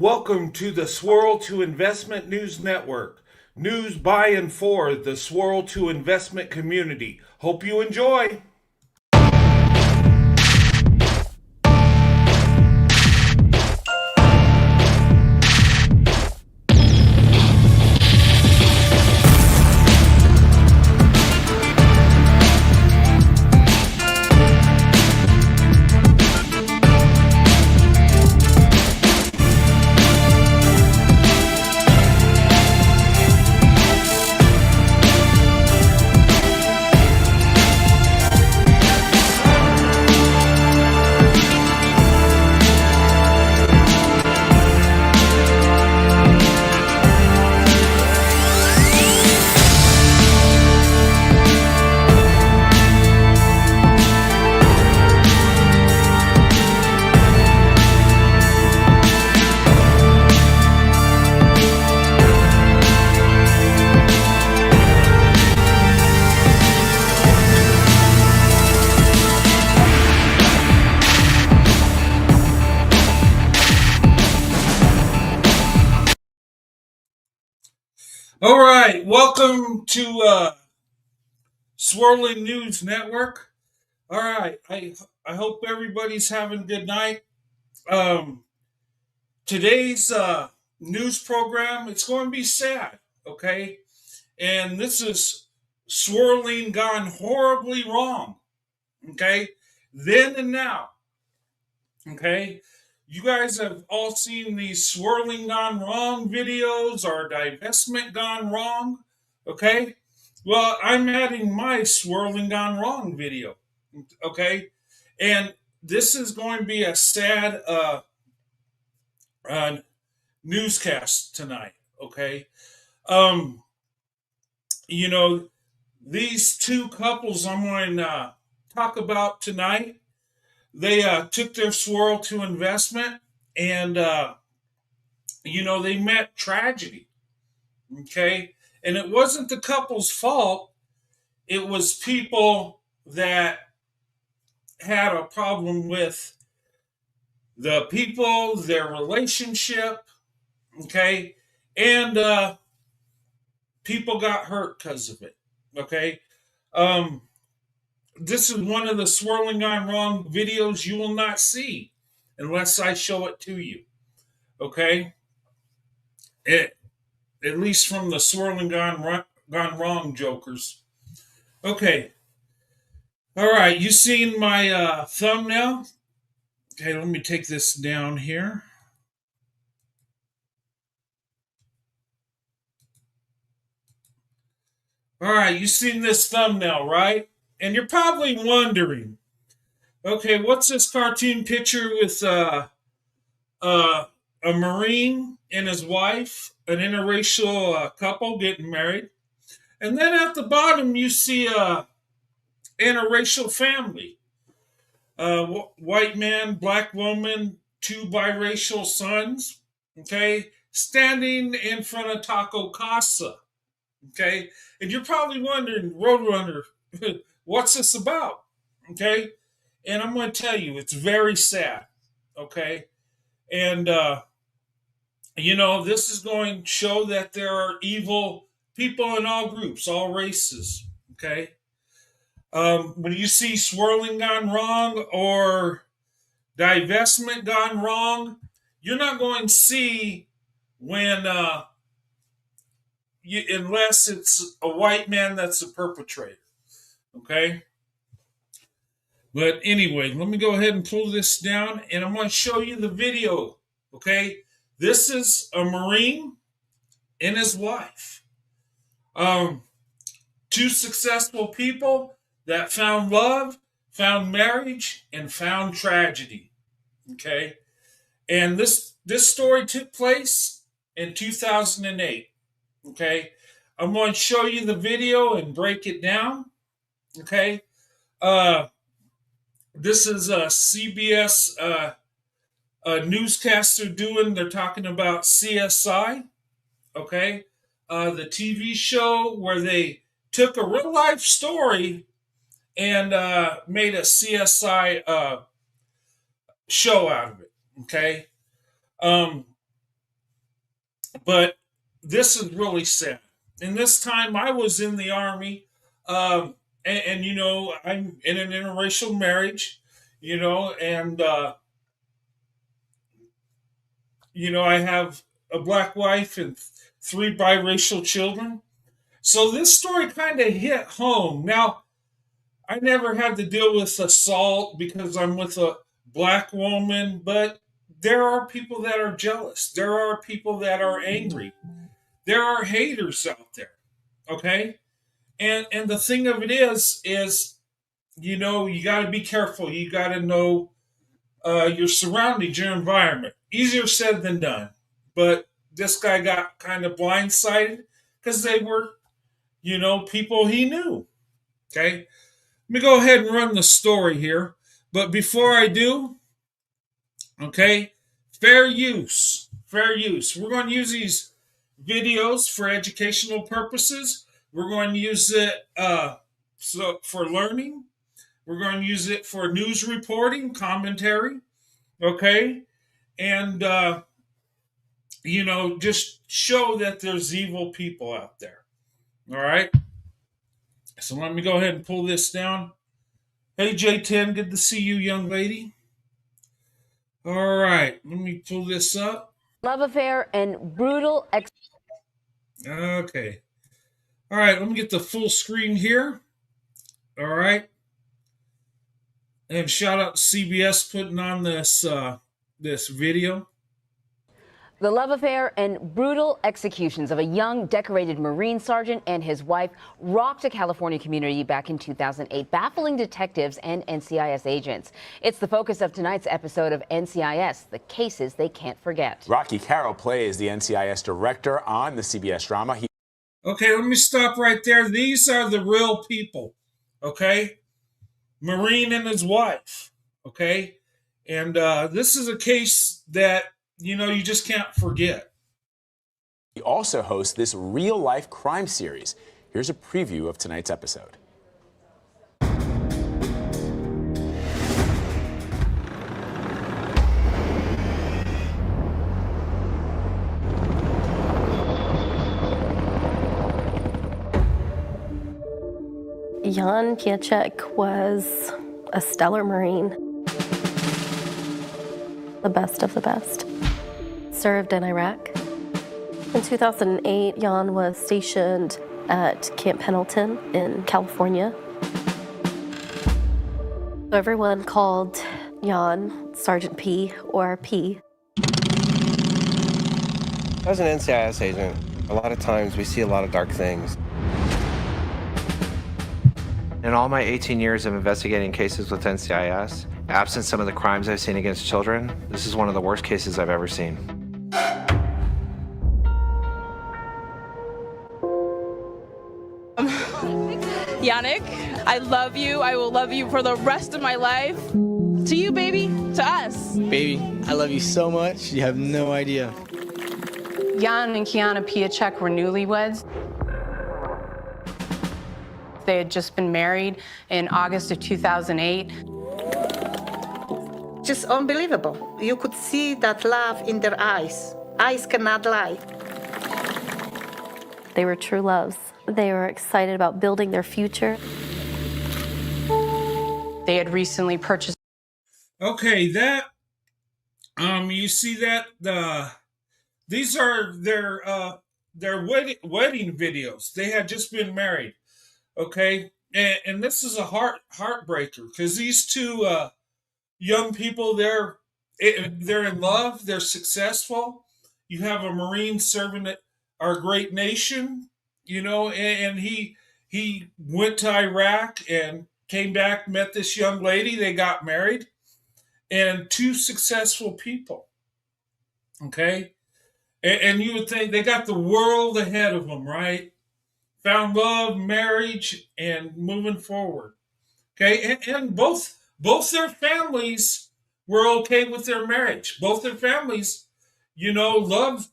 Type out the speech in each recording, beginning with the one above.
Welcome to the Swirl to Investment News Network. News by and for the Swirl to Investment community. Hope you enjoy. All right, welcome to Swirling News Network. All right, I hope everybody's having a good night. Um, today's news program, it's going to be sad, okay? And this is swirling gone horribly wrong, okay? Then and now, okay? You guys have all seen these swirling gone wrong videos or divestment gone wrong, okay? Well, I'm adding my swirling gone wrong video, okay? And this is going to be a sad uh, newscast tonight, okay? Um, you know, these two couples I'm going to talk about tonight, they took their swirl to investment and, they met tragedy, okay? And it wasn't the couple's fault, it was people that had a problem with the people, their relationship, okay? And people got hurt because of it, okay? Um, this is one of the swirling on wrong videos you will not see unless I show it to you, okay? It, at least from the swirling gone wrong jokers. Okay, all right, you seen my thumbnail? Okay, let me take this down here. All right, you seen this thumbnail, right? And you're probably wondering, okay, what's this cartoon picture with uh, a Marine and his wife, an interracial couple getting married? And then at the bottom, you see a interracial family, white man, black woman, two biracial sons, okay, standing in front of Taco Casa, okay? And you're probably wondering, Roadrunner, what's this about, okay? And I'm going to tell you, it's very sad, okay? And, this is going to show that there are evil people in all groups, all races, okay? When you see swirling gone wrong or divestment gone wrong, you're not going to see when, unless it's a white man that's the perpetrator, okay? But anyway, let me go ahead and pull this down and I'm going to show you the video, okay? This is a Marine and his wife. Um, Two successful people that found love, found marriage, and found tragedy, okay? And this story took place in 2008, okay? I'm going to show you the video and break it down, okay? Uh, this is a CBS newscaster doing. They're talking about CSI, okay? The TV show where they took a real life story and made a CSI show out of it. Okay. Um, But this is really sad. And this time I was in the Army, and I'm in an interracial marriage, and I have a black wife and three biracial children. So this story kind of hit home. Now, I never had to deal with assault because I'm with a black woman, but there are people that are jealous. There are people that are angry. There are haters out there. Okay? And the thing of it is you got to be careful. You got to know your surroundings, your environment. Easier said than done. But this guy got kind of blindsided because they were, people he knew. Okay? Let me go ahead and run the story here. But before I do, okay, fair use. Fair use. We're going to use these videos for educational purposes. We're going to use it for learning. We're going to use it for news reporting, commentary, okay? And, just show that there's evil people out there. All right? So let me go ahead and pull this down. Hey, J10, good to see you, young lady. All right, let me pull this up. Love affair and brutal Okay. All right, let me get the full screen here. All right. And shout out to CBS putting on this video. The love affair and brutal executions of a young decorated Marine sergeant and his wife rocked a California community back in 2008, baffling detectives and NCIS agents. It's the focus of tonight's episode of NCIS, the cases they can't forget. Rocky Carroll plays the NCIS director on the CBS drama. Okay, let me stop right there. These are the real people, okay? Marine and his wife, okay? And this is a case that you just can't forget. He also hosts this real-life crime series. Here's a preview of tonight's episode. Jan Pieczek was a stellar Marine, the best of the best. Served in Iraq. In 2008, Jan was stationed at Camp Pendleton in California. Everyone called Jan Sergeant P or P. As an NCIS agent, a lot of times we see a lot of dark things. In all my 18 years of investigating cases with NCIS, absent some of the crimes I've seen against children, this is one of the worst cases I've ever seen. Yannick, I love you. I will love you for the rest of my life. To you, baby. To us. Baby, I love you so much. You have no idea. Jan and Kiana Pieczek were newlyweds. They had just been married in August of 2008. Just unbelievable. You could see that love in their eyes. Eyes cannot lie. They were true loves. They were excited about building their future. They had recently purchased. Okay, you see that these are their wedding videos. They had just been married. Okay, and this is a heartbreaker because these two young people, they're in love, they're successful. You have a Marine serving our great nation, and he went to Iraq and came back, met this young lady, they got married, and two successful people. Okay, and you would think they got the world ahead of them, right? Found love, marriage, and moving forward. Okay, and both their families were okay with their marriage. Both their families, loved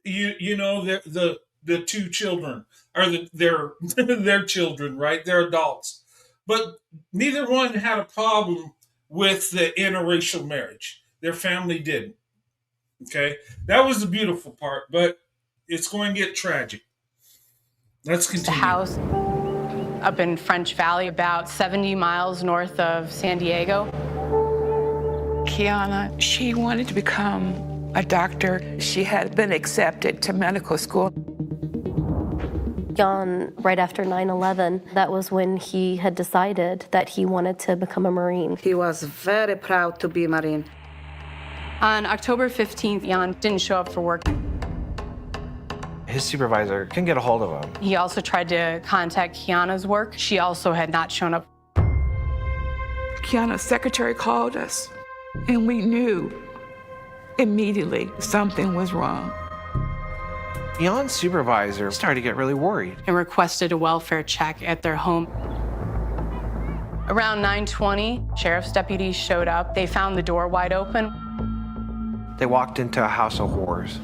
the two children or their their children, right? They're adults, but neither one had a problem with the interracial marriage. Their family didn't. Okay, that was the beautiful part, but it's going to get tragic. Let's The continue. house up in French Valley, about 70 miles north of San Diego. Kiana, she wanted to become a doctor. She had been accepted to medical school. Jan, right after 9/11, that was when he had decided that he wanted to become a Marine. He was very proud to be Marine. On October 15th, Jan didn't show up for work. His supervisor couldn't get a hold of him. He also tried to contact Kiana's work. She also had not shown up. Kiana's secretary called us, and we knew immediately something was wrong. Jan's supervisor started to get really worried. And requested a welfare check at their home. Around 9:20, sheriff's deputies showed up. They found the door wide open. They walked into a house of horrors.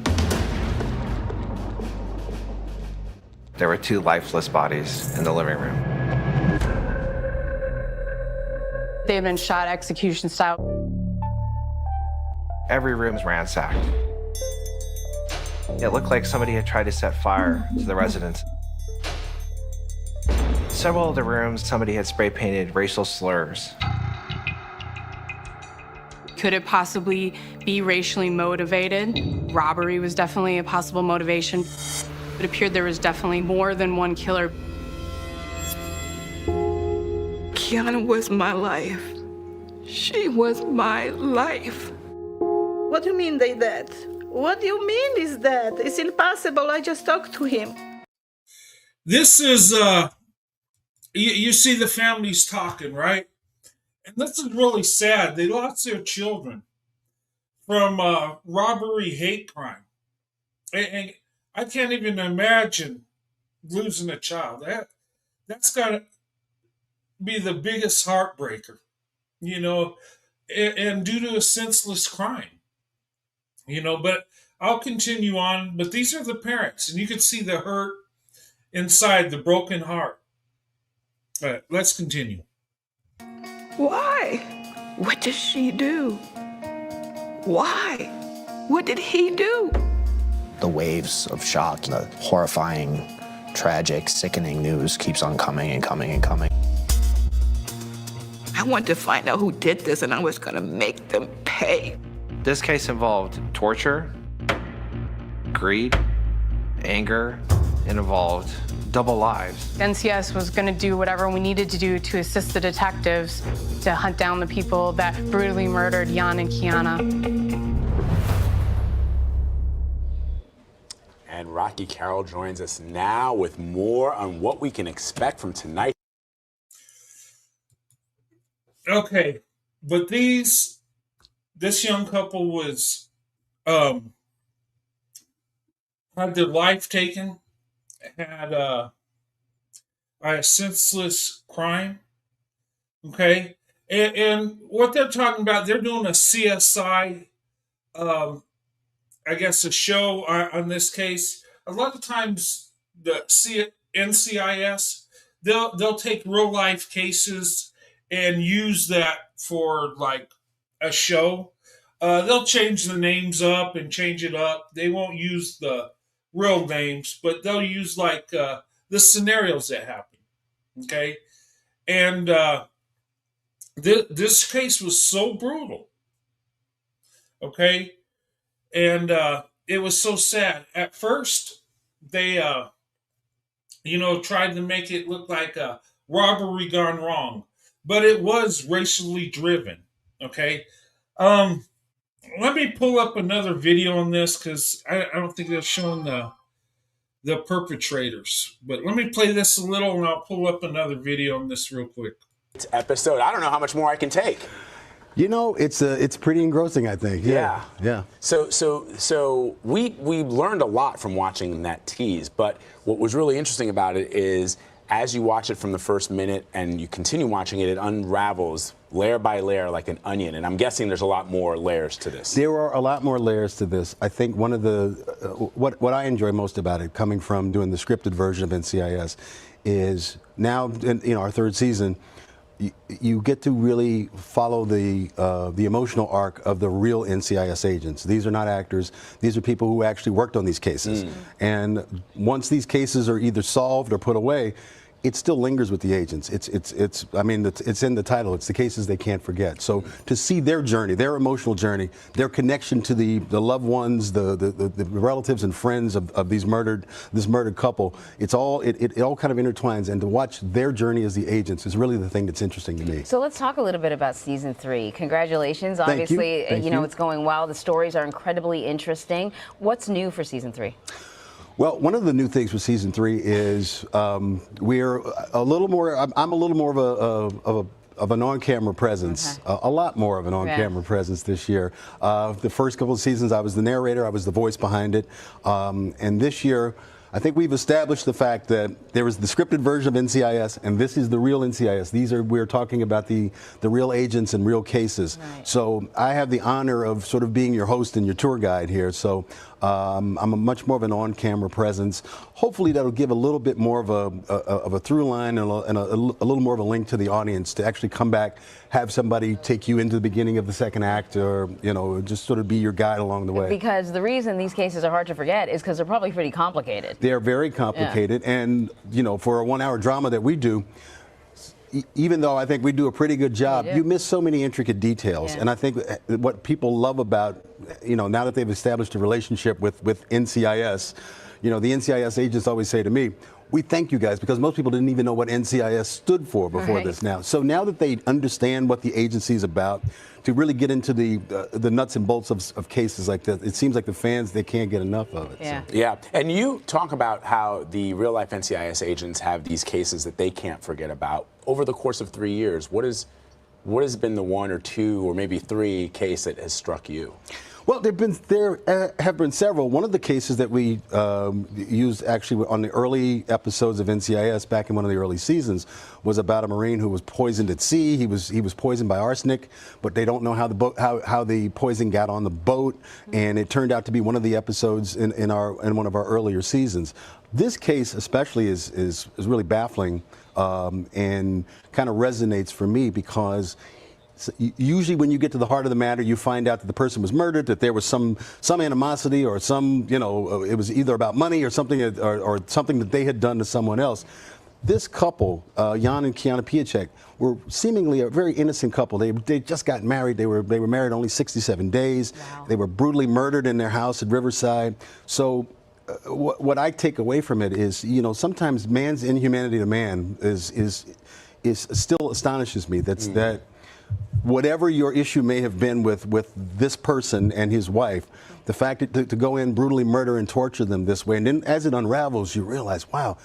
There were 2 lifeless bodies in the living room. They had been shot execution style. Every room's ransacked. It looked like somebody had tried to set fire to the residence. Several of the rooms, somebody had spray painted racial slurs. Could it possibly be racially motivated? Robbery was definitely a possible motivation. It appeared there was definitely more than one killer. Kiana was my life. She was my life. What do you mean they dead? What do you mean is dead? It's impossible. I just talked to him. This is, you see the families talking, right? And this is really sad. They lost their children from robbery, hate crime. And I can't even imagine losing a child. That's got to be the biggest heartbreaker, you know, and due to a senseless crime, you know. But I'll continue on. But these are the parents, and you can see the hurt inside, the broken heart. All right, let's continue. Why? What did she do? Why? What did he do? The waves of shock, the horrifying, tragic, sickening news keeps on coming and coming and coming. I wanted to find out who did this, and I was going to make them pay. This case involved torture, greed, anger, and involved double lives. NCS was going to do whatever we needed to do to assist the detectives to hunt down the people that brutally murdered Jan and Kiana. And Rocky Carroll joins us now with more on what we can expect from tonight. Okay, but this young couple was had their life taken, had by a senseless crime. Okay, and what they're talking about, they're doing a CSI, I guess, a show on this case. A lot of times, the NCIS, they'll take real life cases and use that for like a show. They'll change the names up and change it up. They won't use the real names, but they'll use like the scenarios that happen. Okay, and this case was so brutal. Okay, and it was so sad. At first, they tried to make it look like a robbery gone wrong, but it was racially driven. Okay, let me pull up another video on this because I don't think they're showing the perpetrators. But let me play this a little, and I'll pull up another video on this real quick. It's episode. I don't know how much more I can take. You know, it's pretty engrossing, I think. Yeah. So we learned a lot from watching that tease, but what was really interesting about it is as you watch it from the first minute and you continue watching it, it unravels layer by layer like an onion. And I'm guessing there's a lot more layers to this. There are a lot more layers to this. I think one of the, what I enjoy most about it, coming from doing the scripted version of NCIS, is now, in our third season, you get to really follow the emotional arc of the real NCIS agents. These are not actors. These are people who actually worked on these cases. And once these cases are either solved or put away, it still lingers with the agents. I mean, it's in the title. It's the cases they can't forget. So to see their journey, their emotional journey, their connection to the loved ones, the relatives and friends of this murdered couple, it all kind of intertwines. And to watch their journey as the agents is really the thing that's interesting to me. So let's talk a little bit about season 3. Congratulations. Thank you. Obviously, Thank you know, you. it's going well. The stories are incredibly interesting. What's new for season 3? Well, one of the new things with season 3 is we're a little more. I'm a little more of an on-camera presence, a lot more of an on-camera presence this year. The first couple of seasons, I was the narrator, I was the voice behind it, and this year, I think we've established the fact that there is the scripted version of NCIS, and this is the real NCIS. We're talking about the real agents and real cases. Right. So I have the honor of sort of being your host and your tour guide here. So I'm a much more of an on-camera presence. Hopefully that'll give a little bit more of a through line and a little more of a link to the audience to actually come back, have somebody take you into the beginning of the second act, or just sort of be your guide along the way. Because the reason these cases are hard to forget is because they're probably pretty complicated. They're very complicated, and for a 1-hour drama that we do, even though I think we do a pretty good job, you miss so many intricate details. And I think what people love about, now that they've established a relationship with NCIS, the NCIS agents always say to me, we thank you guys, because most people didn't even know what NCIS stood for before this now. So now that they understand what the agency is about, to really get into the nuts and bolts of cases like that, it seems like the fans, they can't get enough of it. Yeah. So. Yeah, and you talk about how the real-life NCIS agents have these cases that they can't forget about. Over the course of 3 years, what has been the 1 or 2 or maybe 3 case that has struck you? Well, there have been several. One of the cases that we used actually on the early episodes of NCIS back in one of the early seasons was about a Marine who was poisoned at sea. He was poisoned by arsenic, but they don't know how the poison got on the boat, and it turned out to be one of the episodes in one of our earlier seasons. This case especially is really baffling and kind of resonates for me, because usually when you get to the heart of the matter, you find out that the person was murdered, that there was some animosity, or it was either about money or something, or something that they had done to someone else. This couple, Jan and Kiana Piacek, were seemingly a very innocent couple. They just got married. They were married only 67 days. Wow. They were brutally murdered in their house at Riverside. So what I take away from it is, sometimes man's inhumanity to man is still astonishes me. That whatever your issue may have been with this person and his wife, the fact that to go in, brutally murder and torture them this way, and then as it unravels, you realize, wow,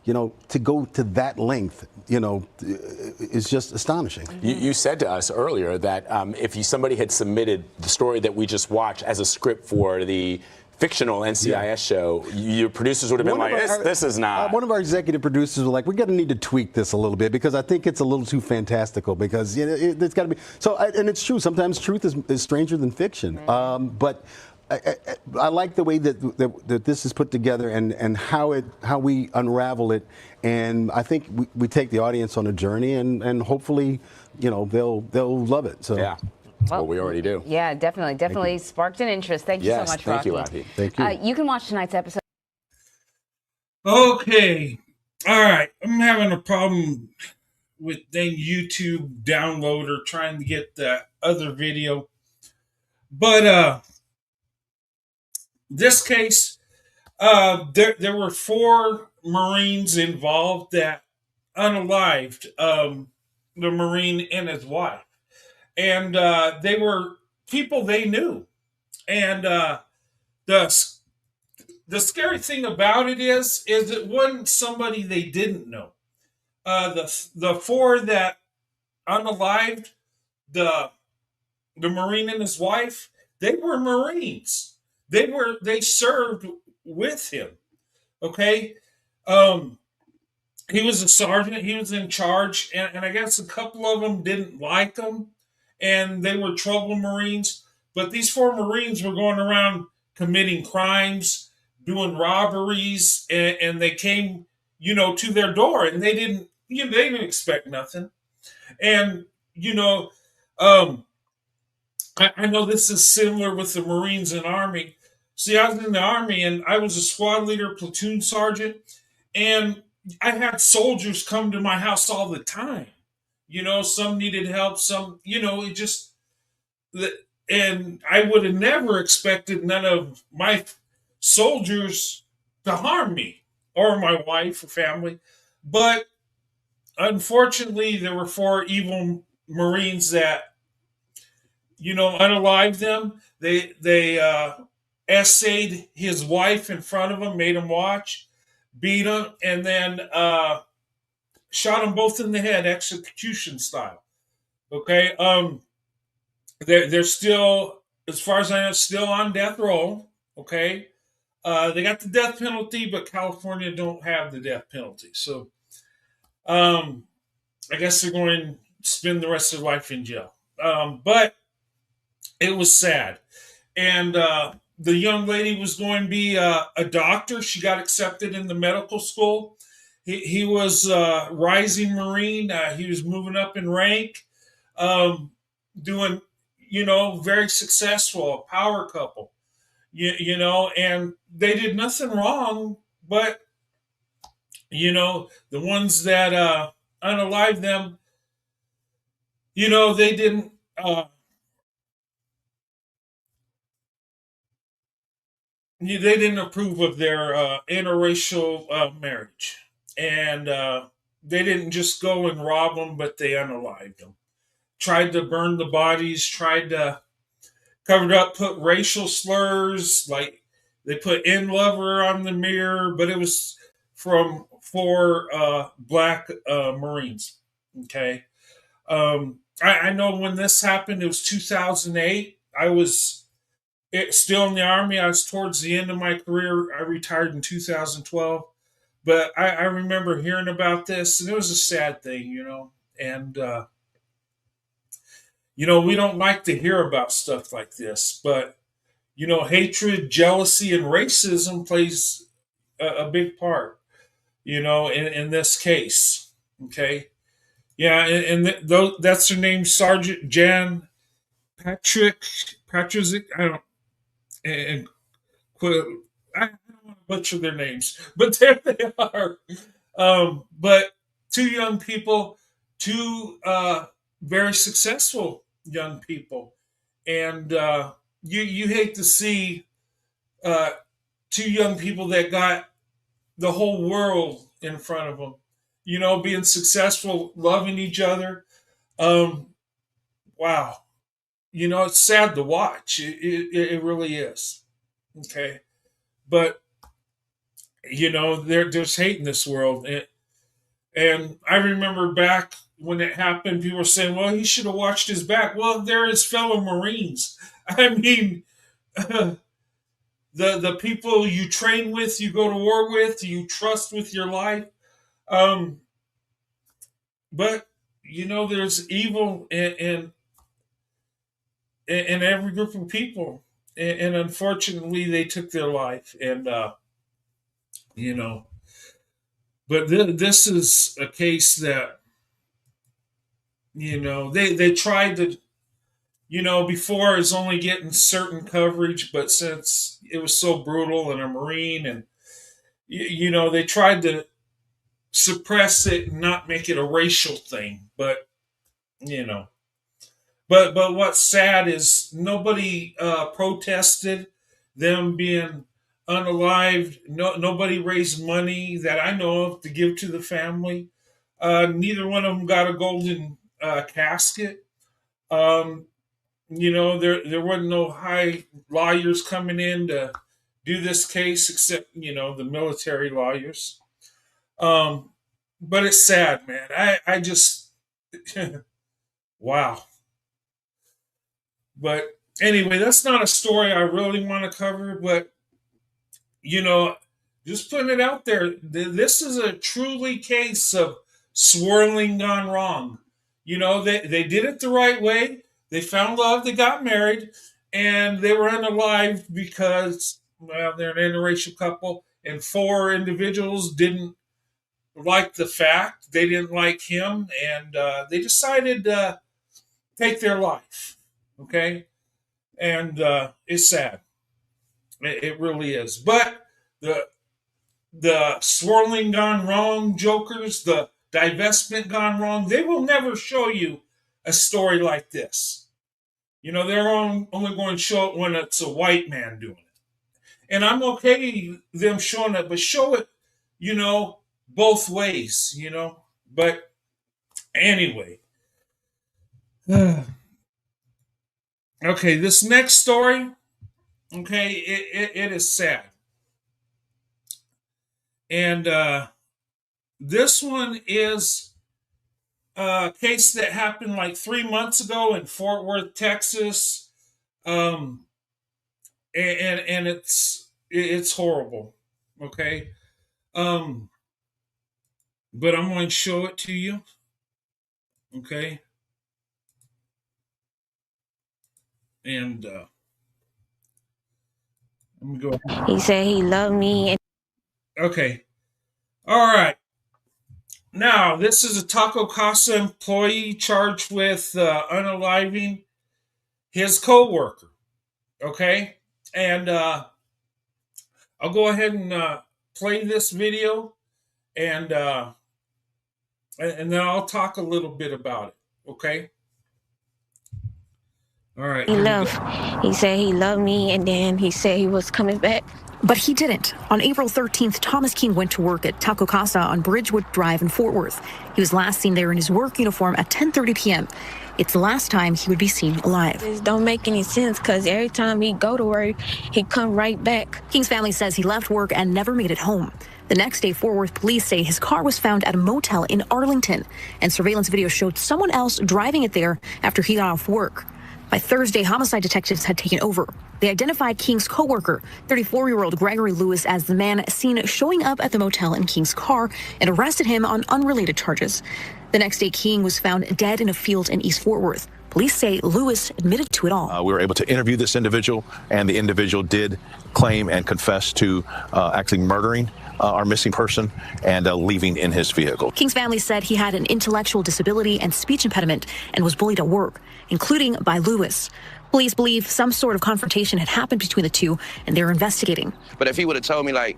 to go to that length, is just astonishing. You said to us earlier that if somebody had submitted the story that we just watched as a script for the fictional NCIS show, your producers would have been like, this is not. One of our executive producers was like, we're going to need to tweak this a little bit, because I think it's a little too fantastical, because it's got to be. So, and it's true. Sometimes truth is stranger than fiction. But I like the way that this is put together, and how we unravel it. And I think we take the audience on a journey, and hopefully, they'll love it. So. Yeah. Well, we already do. Yeah, definitely sparked an interest. Thank you so much, Rocky. Thank you, Thank you. You can watch tonight's episode. Okay. All right. I'm having a problem with dang YouTube downloader trying to get the other video. But this case, there were 4 Marines involved that unalived the Marine and his wife. And they were people they knew. And the scary thing about it is it wasn't somebody they didn't know. The 4 that unalived the Marine and his wife, they were Marines. They served with him. Okay. He was a sergeant. He was in charge, and I guess a couple of them didn't like him, and they were trouble Marines. But these 4 Marines were going around committing crimes, doing robberies, and they came, to their door, and they didn't expect nothing. And, you know, um, I know this is similar with the Marines and Army. See, I was in the Army and I was a squad leader, platoon sergeant, and I had soldiers come to my house all the time. Some needed help, some, it just, and I would have never expected none of my soldiers to harm me or my wife or family. But unfortunately, there were four evil Marines that, unalived them. They essayed his wife in front of him, made him watch, beat him, and then shot them both in the head, execution style. Okay, they're still, as far as I know, still on death row. Okay, they got the death penalty, but California don't have the death penalty, so I guess they're going to spend the rest of their life in jail. But it was sad, and the young lady was going to be a doctor. She got accepted in the medical school. He was a rising Marine. He was moving up in rank, doing, very successful, a power couple, and they did nothing wrong, but, the ones that unalived them, they didn't. They didn't approve of their interracial marriage, and they didn't just go and rob them, but they unalived them. Tried to burn the bodies, tried to cover it up, put racial slurs, like they put "in lover" on the mirror, but it was from four black Marines. Okay, I know when this happened, it was 2008. I was still in the Army. I was towards the end of my career. I retired in 2012. But I remember hearing about this, and it was a sad thing, And, we don't like to hear about stuff like this. But, hatred, jealousy, and racism plays a big part, in this case. Okay. Yeah, that's her name, Sergeant Jan Patrick. Patrick, I don't, and I don't want to butcher their names, but there they are. But two young people, two very successful young people, and you hate to see uh, two young people that got the whole world in front of them, being successful, loving each other. Um, wow, it's sad to watch. It really is. Okay, but there's hate in this world, and I remember back when it happened, people were saying, "Well, he should have watched his back." Well, they're his fellow Marines. I mean, the people you train with, you go to war with, you trust with your life. Um, but there's evil in every group of people, and unfortunately, they took their life, and you know. But this is a case that they tried to, before it was only getting certain coverage, but since it was so brutal and a Marine, and they tried to suppress it and not make it a racial thing. But you know, but what's sad is nobody protested them being unalived. No, nobody raised money that I know of to give to the family. Neither one of them got a golden casket. Um, there wasn't no high lawyers coming in to do this case, except the military lawyers. Um, but it's sad, man. I just wow. But anyway, that's not a story I really want to cover. But you know, just putting it out there, this is a truly case of swirling gone wrong. They did it the right way. They found love, they got married, and they were unalived because, well, they're an interracial couple, and four individuals didn't like the fact. They didn't like him, and they decided to take their life. Okay, and it's sad. It really is. But the swirling gone wrong jokers, the divestment gone wrong, they will never show you a story like this. They're only going to show it when it's a white man doing it. And I'm okay them showing it, but show it, both ways. But anyway. Okay, this next story, okay, it is sad. And this one is a case that happened like 3 months ago in Fort Worth, Texas. And it's horrible. Okay. But I'm going to show it to you. Okay. And let me go. He said he loved me. Okay. All right. Now, this is a Taco Casa employee charged with unaliving his co-worker. Okay? And I'll go ahead and play this video, and then I'll talk a little bit about it. Okay? All right. He said he loved me, and then he said he was coming back. But he didn't. On April 13th, Thomas King went to work at Taco Casa on Bridgewood Drive in Fort Worth. He was last seen there in his work uniform at 10:30 p.m. It's the last time he would be seen alive. This don't make any sense, because every time he go to work, he come right back. King's family says he left work and never made it home. The next day, Fort Worth police say his car was found at a motel in Arlington, and surveillance video showed someone else driving it there after he got off work. By Thursday, homicide detectives had taken over. They identified King's co-worker, 34-year-old Gregory Lewis, as the man seen showing up at the motel in King's car and arrested him on unrelated charges. The next day, King was found dead in a field in East Fort Worth. Police say Lewis admitted to it all. We were able to interview this individual, and the individual did claim and confess to actually murdering our missing person and leaving in his vehicle. King's family said he had an intellectual disability and speech impediment and was bullied at work, including by Lewis. Police believe some sort of confrontation had happened between the two, and they're investigating. But if he would have told me, like,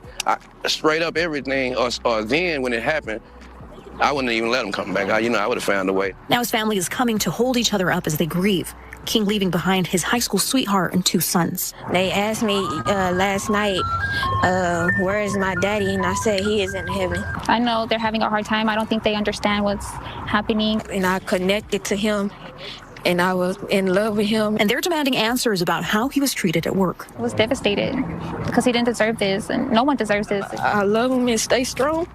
straight up everything, or then when it happened, I wouldn't even let him come back. I would have found a way. Now his family is coming to hold each other up as they grieve. King leaving behind his high school sweetheart and 2 sons. They asked me last night, where is my daddy? And I said he is in heaven. I know they're having a hard time. I don't think they understand what's happening. And I connected to him, and I was in love with him. And they're demanding answers about how he was treated at work. I was devastated because he didn't deserve this, and no one deserves this. I love him and stay strong.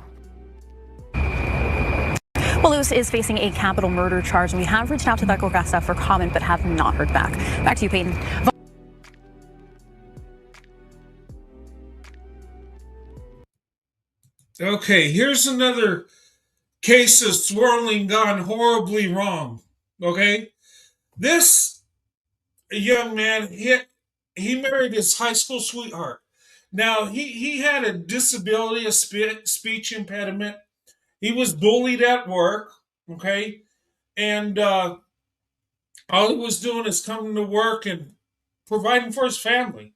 Well, Lewis is facing a capital murder charge, and we have reached out to Taco Casa for comment, but have not heard back. Back to you, Peyton. Okay, here's another case of swirling gone horribly wrong. Okay? This young man, he married his high school sweetheart. Now, he had a disability, a speech impediment. He was bullied at work, okay? And all he was doing is coming to work and providing for his family.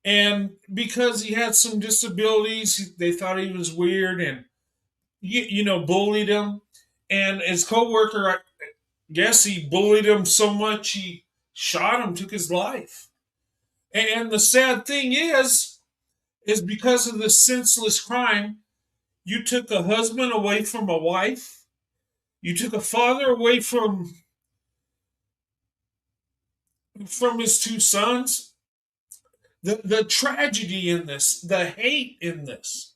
And because he had some disabilities, they thought he was weird and, bullied him. And his coworker, I guess he bullied him so much he shot him, took his life. And the sad thing is because of this senseless crime, you took a husband away from a wife. You took a father away from his 2 sons. The tragedy in this, the hate in this.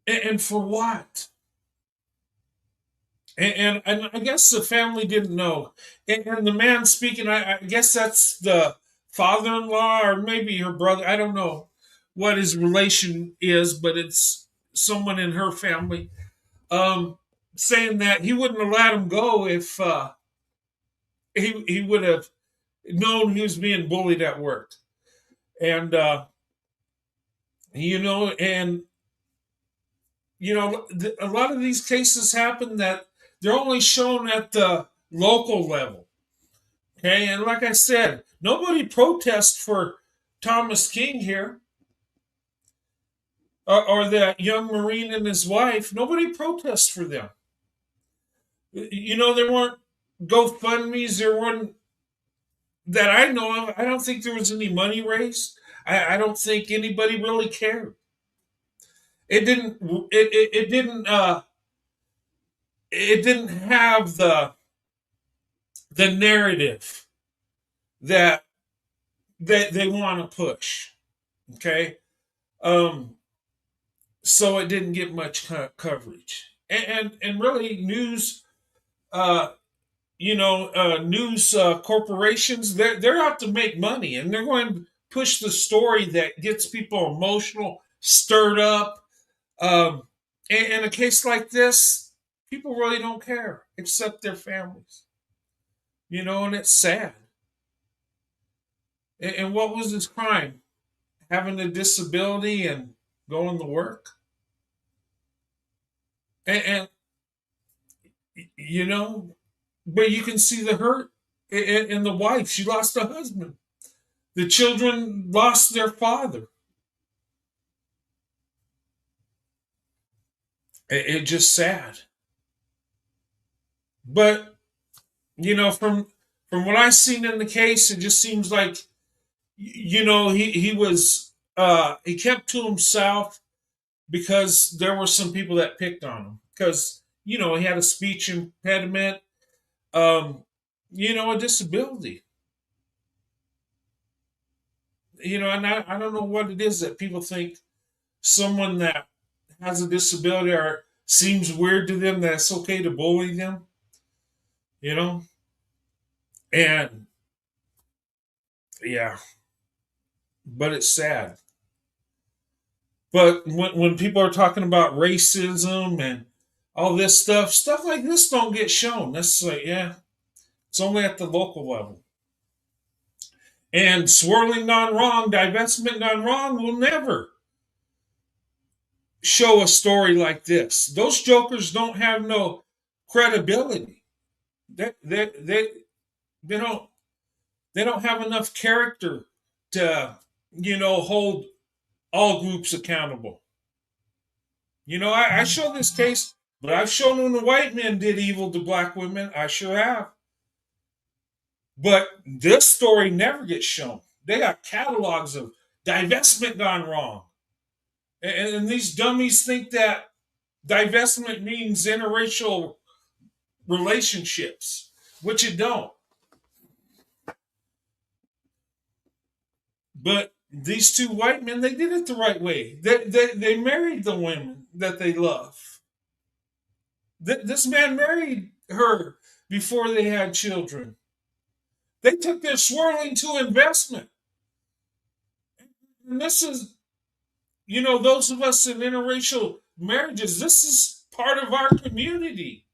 And for what? And I guess the family didn't know. And the man speaking, I guess that's the father-in-law or maybe her brother. I don't know what his relation is, but it's someone in her family, saying that he wouldn't have let him go if he would have known he was being bullied at work. And And a lot of these cases happen that they're only shown at the local level. Okay, and like I said, nobody protests for Thomas King here, or that young Marine and his wife. Nobody protests for them. There weren't GoFundMe's. There weren't, that I know of. I don't think there was any money raised. I don't think anybody really cared. It didn't. It didn't. It didn't have the narrative that they want to push. Okay, so it didn't get much coverage, and really news. News corporations, they're out to make money, and they're going to push the story that gets people emotional, stirred up. In a case like this, people really don't care except their families. And it's sad. And what was his crime? Having a disability and going to work? And but you can see the hurt in the wife. She lost a husband. The children lost their father. It's just sad. But from what I've seen in the case, it just seems like he was he kept to himself because there were some people that picked on him because he had a speech impediment, a disability. And I don't know what it is that people think someone that has a disability or seems weird to them that it's okay to bully them. And yeah, but it's sad. But when people are talking about racism and all this stuff like this don't get shown. That's like, yeah, it's only at the local level. And swirling gone wrong, divestment gone wrong will never show a story like this. Those jokers don't have no credibility. They don't have enough character to hold all groups accountable. I show this case, but I've shown when the white men did evil to black women. I sure have. But this story never gets shown. They got catalogs of divestment gone wrong. And these dummies think that divestment means interracial relationships, which it don't. But these two white men, they did it the right way. They married the women that they love. This man married her before they had children. They took their swirling to investment. And this is, those of us in interracial marriages, this is part of our community.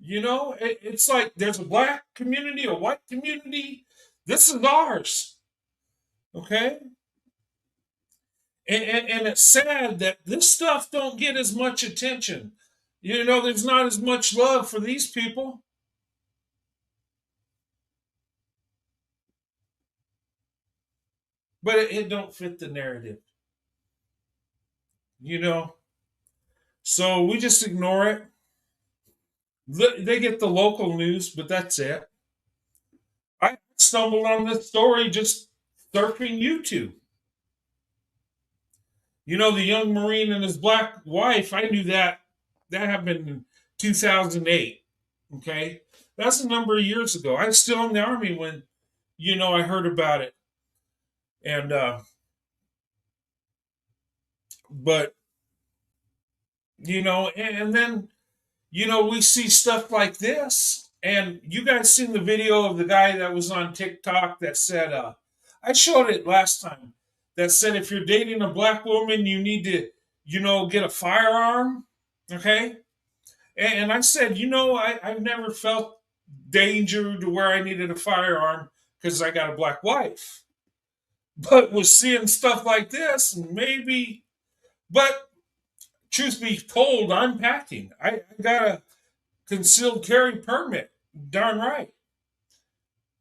It's like there's a black community, a white community. This is ours. Okay? And it's sad that this stuff don't get as much attention. There's not as much love for these people. But it don't fit the narrative. So we just ignore it. They get the local news, but that's it. I stumbled on this story just surfing YouTube. The young Marine and his black wife, I knew that happened in 2008. Okay? That's a number of years ago. I was still in the Army when, I heard about it. And, but, and then, we see stuff like this. And you guys seen the video of the guy that was on TikTok that said, I showed it last time, that said if you're dating a black woman, you need to, get a firearm. Okay? And I said, I've never felt danger to where I needed a firearm because I got a black wife. But with seeing stuff like this, maybe, but truth be told, I'm packing. I got a concealed carry permit. Darn right.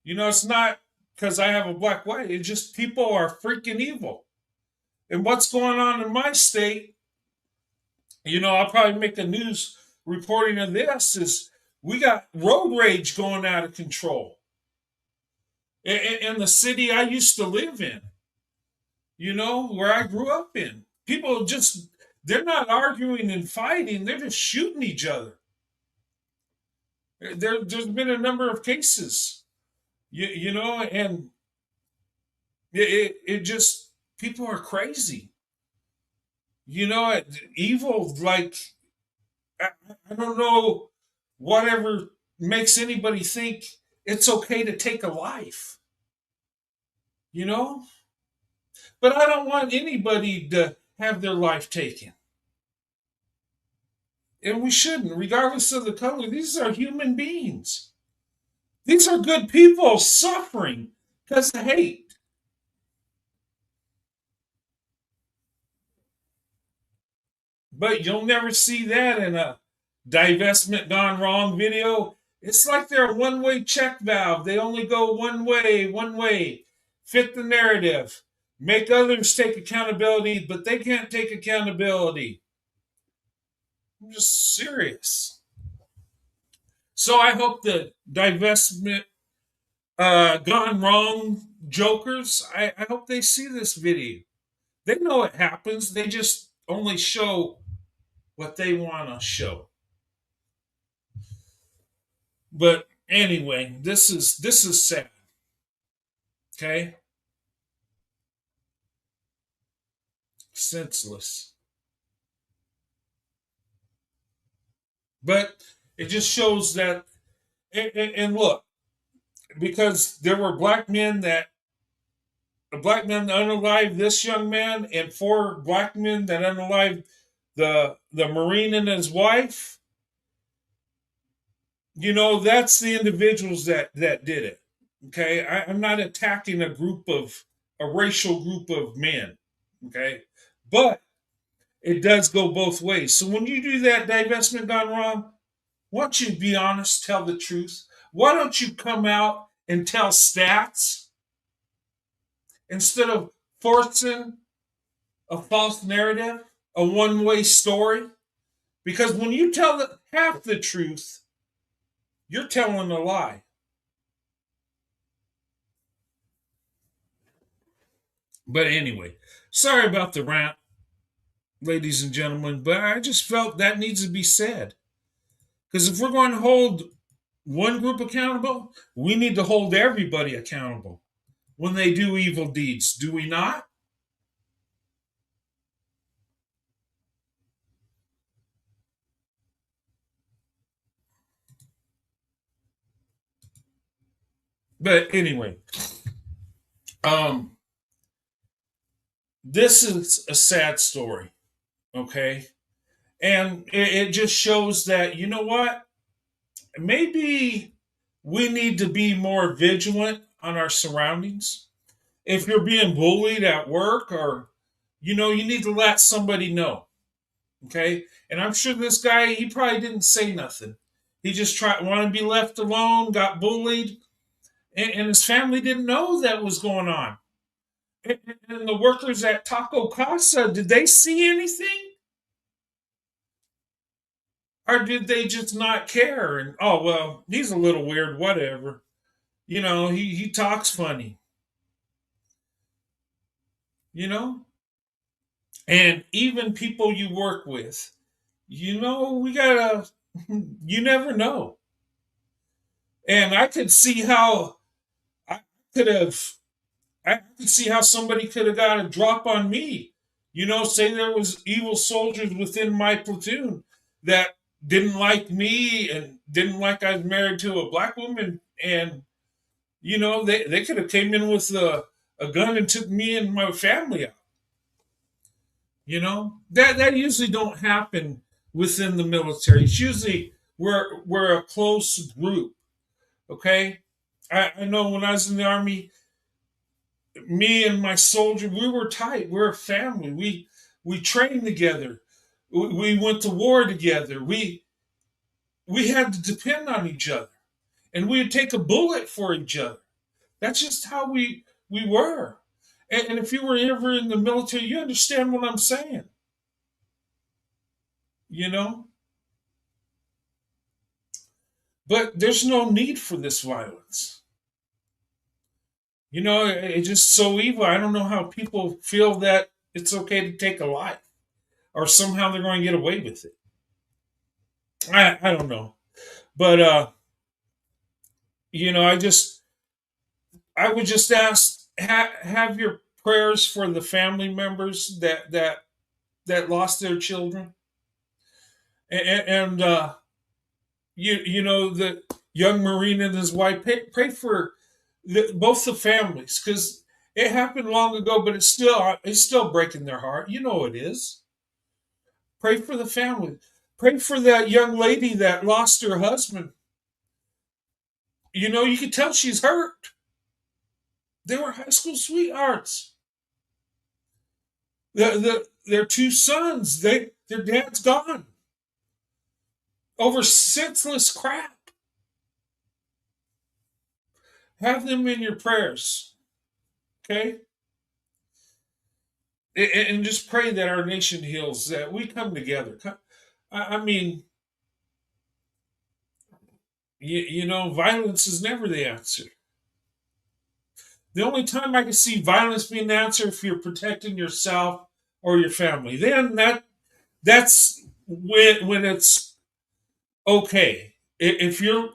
It's not because I have a black white. It's just people are freaking evil. And what's going on in my state, I'll probably make a news reporting of this, is we got road rage going out of control. In the city I used to live in, where I grew up in. People just, they're not arguing and fighting, they're just shooting each other. There's been a number of cases, and it just, people are crazy. Evil, like, I don't know whatever makes anybody think it's okay to take a life, But I don't want anybody to have their life taken. And we shouldn't, regardless of the color. These are human beings. These are good people suffering because of hate. But you'll never see that in a divestment gone wrong video. It's like they're a one-way check valve. They only go one way, fit the narrative, make others take accountability, but they can't take accountability. I'm just serious. So I hope the divestment gone wrong jokers, I hope they see this video. They know it happens. They just only show what they want to show. But anyway, this is sad. Okay? Senseless. But it just shows that, and look, because there were black men that unalived this young man, and 4 black men that unalived the Marine and his wife. That's the individuals that did it. Okay, I'm not attacking a racial group of men. Okay, but it does go both ways. So when you do that divestment gone wrong, why don't you be honest, tell the truth? Why don't you come out and tell stats instead of forcing a false narrative, a one-way story? Because when you tell half the truth, you're telling a lie. But anyway, sorry about the rant, ladies and gentlemen, but I just felt that needs to be said. Because if we're going to hold one group accountable, we need to hold everybody accountable when they do evil deeds. Do we not? But anyway, this is a sad story, okay? And it just shows that, you know what? Maybe we need to be more vigilant on our surroundings. If you're being bullied at work, or, you need to let somebody know, okay? And I'm sure this guy, he probably didn't say nothing. He just wanted to be left alone, got bullied, and his family didn't know that was going on. And the workers at Taco Casa, did they see anything? Or did they just not care? And, oh, well, he's a little weird, whatever. He talks funny. And even people you work with, we gotta, you never know. And I could see how could have I could see how somebody could have got a drop on me. Say there was evil soldiers within my platoon that didn't like me and didn't like I was married to a black woman, and they could have came in with a gun and took me and my family out. That usually don't happen within the military. It's usually we're a close group. Okay, I know when I was in the Army, me and my soldier, we were tight. We're a family. We trained together. We went to war together. We had to depend on each other, and we'd take a bullet for each other. That's just how we were. And if you were ever in the military, you understand what I'm saying. You know, but there's no need for this violence. You know, it's just so evil. I don't know how people feel that it's okay to take a life, or somehow they're going to get away with it. I don't know, but you know, I would just ask, have your prayers for the family members that lost their children, and you know, the young Marine and his wife. Pray for both the families, because it happened long ago, but it's still breaking their heart. You know it is. Pray for the family. Pray for that young lady that lost her husband. You know, you can tell she's hurt. They were high school sweethearts. Their two sons, their dad's gone over senseless crap. Have them in your prayers, okay? And just pray that our nation heals, that we come together. I mean, you know, violence is never the answer. The only time I can see violence being the answer if you're protecting yourself or your family. Then that's when it's okay. If your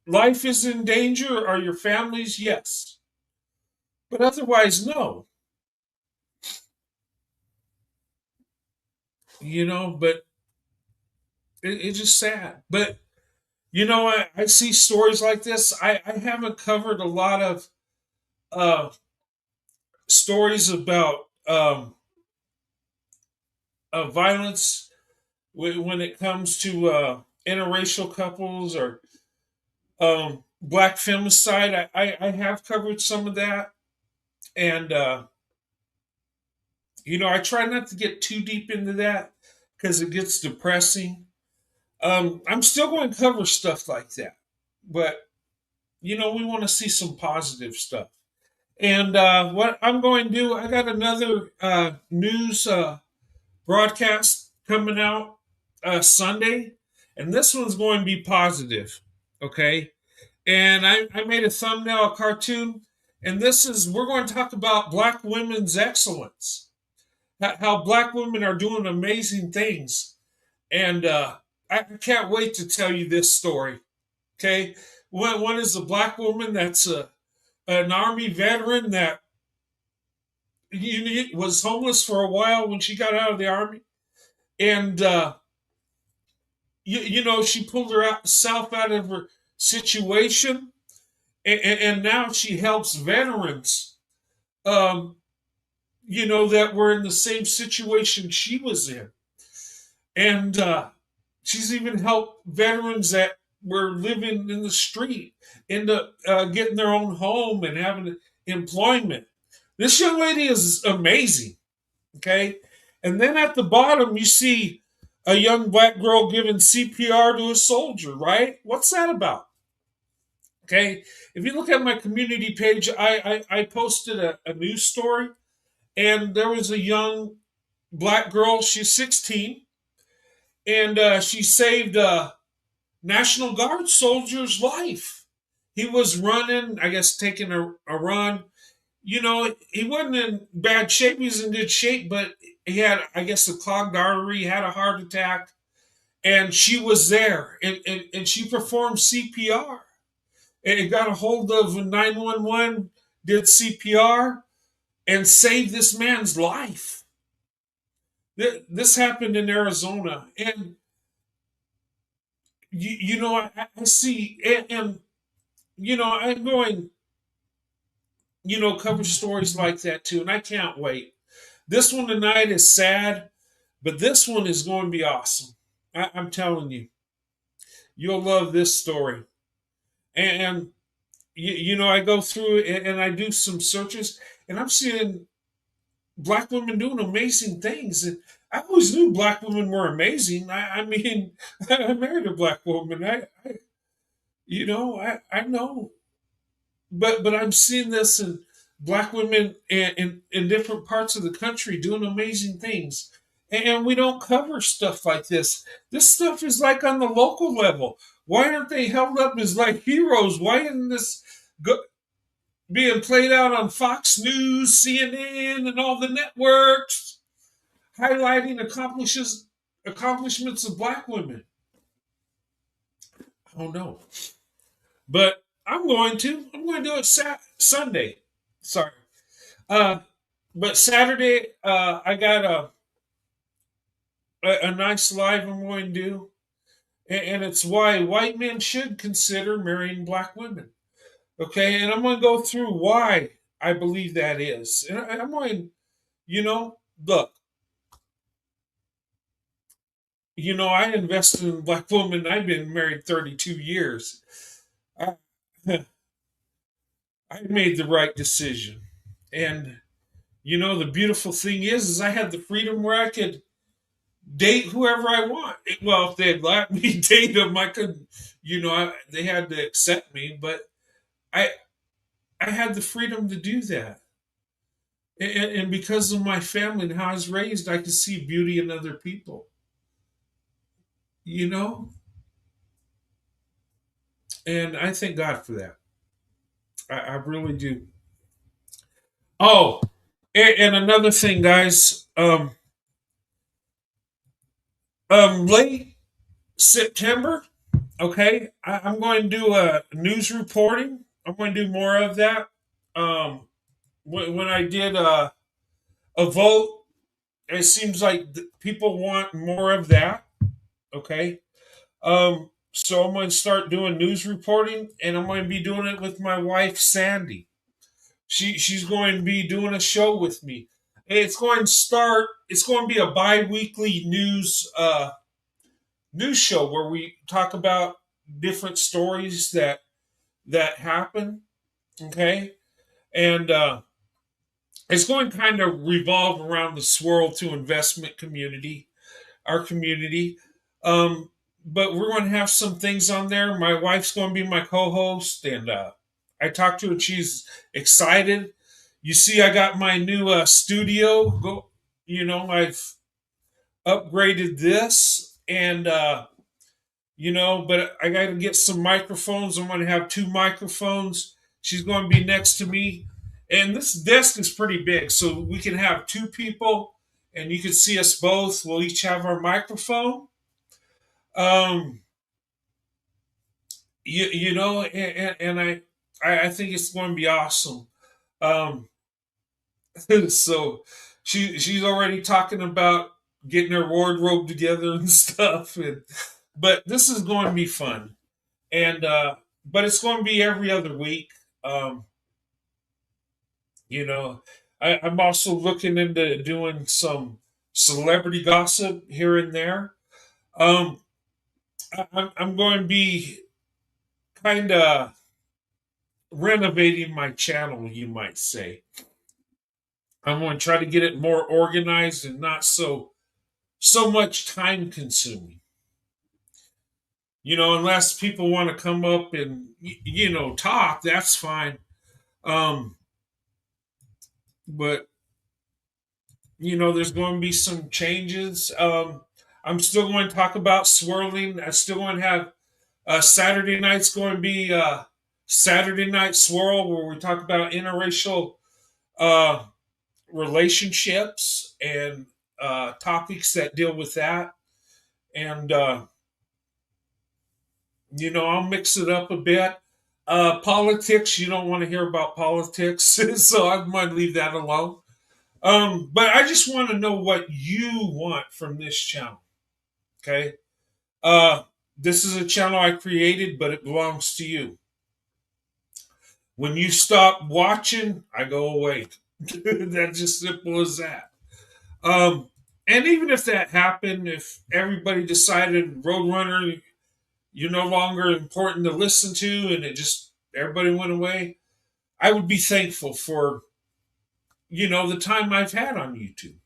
life is in danger or your family's, yes. But otherwise, no. You know, but it's just sad. But you know, I see stories like this. I haven't covered a lot of uh, stories about violence when it comes to interracial couples or black femicide. I have covered some of that, and you know, I try not to get too deep into that because it gets depressing. I'm still going to cover stuff like that, but you know, we want to see some positive stuff. And what I'm going to do, I got another news broadcast coming out Sunday, and this one's going to be positive. Okay, and I made a thumbnail, a cartoon, and we're going to talk about Black women's excellence, how Black women are doing amazing things, and I can't wait to tell you this story. Okay, one is a Black woman that's an Army veteran that was homeless for a while when she got out of the Army, and you know, she pulled herself out of her situation, and now she helps veterans, you know, that were in the same situation she was in, and she's even helped veterans that were living in the street end up getting their own home and having employment. This young lady is amazing. Okay, and then at the bottom you see a young Black girl giving CPR to a soldier, right? What's that about? Okay, if you look at my community page, I posted a news story, and there was a young Black girl. She's 16, and she saved a National Guard soldier's life. He was running, I guess, taking a run. You know, he wasn't in bad shape. He was in good shape, but he had, I guess, a clogged artery, he had a heart attack, and she was there, and she performed CPR. And it got a hold of 911, did CPR, and saved this man's life. This happened in Arizona, and you know, I see, and you know, I'm going, you know, cover stories like that too, and I can't wait. This one tonight is sad, but this one is going to be awesome. I'm telling you, you'll love this story. And you know, I go through it and I do some searches, and I'm seeing black women doing amazing things. And I always knew black women were amazing. I mean, I married a black woman. I know, but I'm seeing this in black women in different parts of the country doing amazing things. And we don't cover stuff like this. This stuff is like on the local level. Why aren't they held up as like heroes? Why isn't this being played out on Fox News, CNN, and all the networks, highlighting accomplishments of black women? I don't know, but I'm going to do it Sunday. Sorry, but Saturday I got a nice live I'm going to do, and it's why white men should consider marrying black women. Okay, and I'm going to go through why I believe that is, and I'm going, look, I invested in a black woman. I've been married 32 years. I, I made the right decision, and the beautiful thing is I had the freedom where I could date whoever I want. Well, if they'd let me date them, I could, they had to accept me, but I I had the freedom to do that. And because of my family and how I was raised, I could see beauty in other people, you know? And I thank God for that. I really do. Oh, and another thing, guys. Late September, okay, I'm going to do a news reporting. I'm going to do more of that. When I did a vote, it seems like people want more of that. Okay. So I'm going to start doing news reporting, and I'm going to be doing it with my wife, Sandy. She's going to be doing a show with me. It's going to start. It's going to be a bi-weekly news show where we talk about different stories that happen. Okay, and it's going to kind of revolve around the swirl to investment community, our community. Um, but we're going to have some things on there. My wife's going to be my co-host, and I talked to her, and she's excited. You see, I got my new studio. I've upgraded this, and but I got to get some microphones. I'm going to have two microphones. She's going to be next to me, and this desk is pretty big, so we can have two people, and you can see us both. We'll each have our microphone. Um, and I think it's going to be awesome. Um, so she's already talking about getting her wardrobe together and stuff, but this is going to be fun, and but it's going to be every other week. Um, you know, I'm also looking into doing some celebrity gossip here and there. Um, I'm going to be kind of renovating my channel, you might say. I'm going to try to get it more organized and not so much time consuming. Unless people want to come up and talk, that's fine. Um, but there's going to be some changes. I'm still going to talk about swirling. I still going to have Saturday night's going to be Saturday Night Swirl, where we talk about interracial uh, relationships and topics that deal with that. And, I'll mix it up a bit. Politics, you don't want to hear about politics, so I might leave that alone. But I just want to know what you want from this channel. Okay? This is a channel I created, but it belongs to you. When you stop watching, I go away. That's just simple as that. And even if that happened, if everybody decided Roadrunner, you're no longer important to listen to, and everybody went away, I would be thankful for the time I've had on YouTube.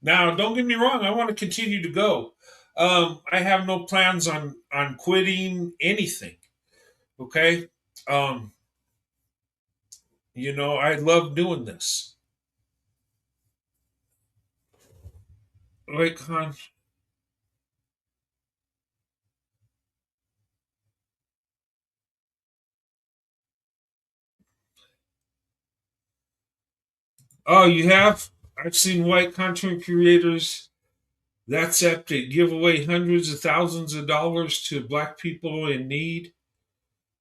Now, don't get me wrong, I want to continue to go. I have no plans on quitting anything. Okay? Um, I love doing this. Like, hon. Oh, you have? I've seen white content creators that's epic give away hundreds of thousands of dollars to black people in need.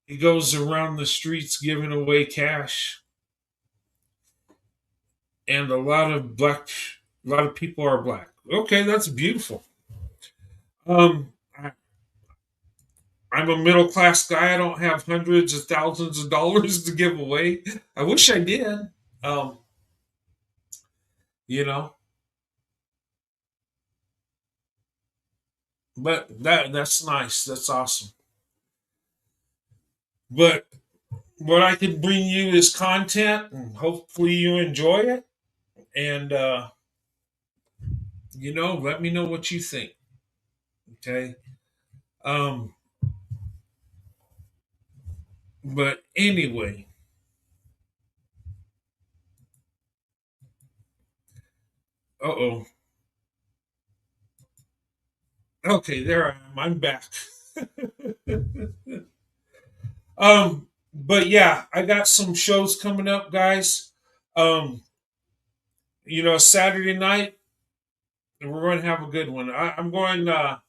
He goes around the streets giving away cash, and a lot of people are black. Okay, that's beautiful. I, I'm a middle class guy. I don't have hundreds of thousands of dollars to give away. I wish I did. Um, you know, but that's nice. That's awesome. But what I can bring you is content, and hopefully you enjoy it. And let me know what you think. Okay. Um, but anyway, oh. Okay, there I am. I'm back. But yeah, I got some shows coming up, guys. Um, Saturday night we're going to have a good one. I'm going. I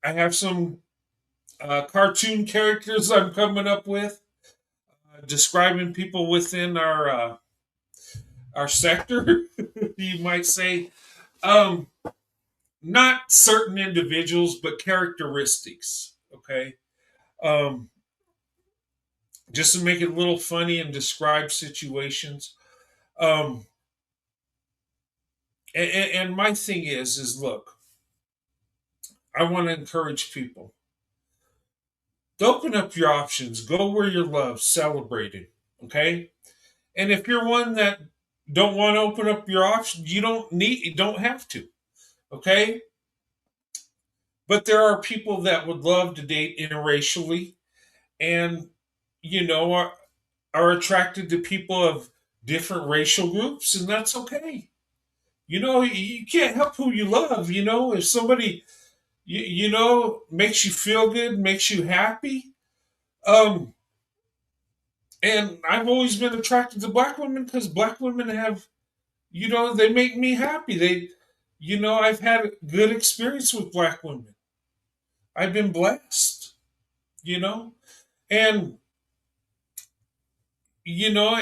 have some cartoon characters I'm coming up with, describing people within our sector. You might say, um, not certain individuals, but characteristics. Okay. Um, just to make it a little funny and describe situations. Um, and my thing is look, I want to encourage people to open up your options, go where you're loved, celebrate it. Okay. And if you're one that don't want to open up your options, you don't have to. Okay. But there are people that would love to date interracially and, are attracted to people of different racial groups, and that's okay. You can't help who you love. If somebody makes you feel good, makes you happy. Um, and I've always been attracted to black women because black women have, they make me happy. I've had a good experience with black women. I've been blessed, you know, and you know,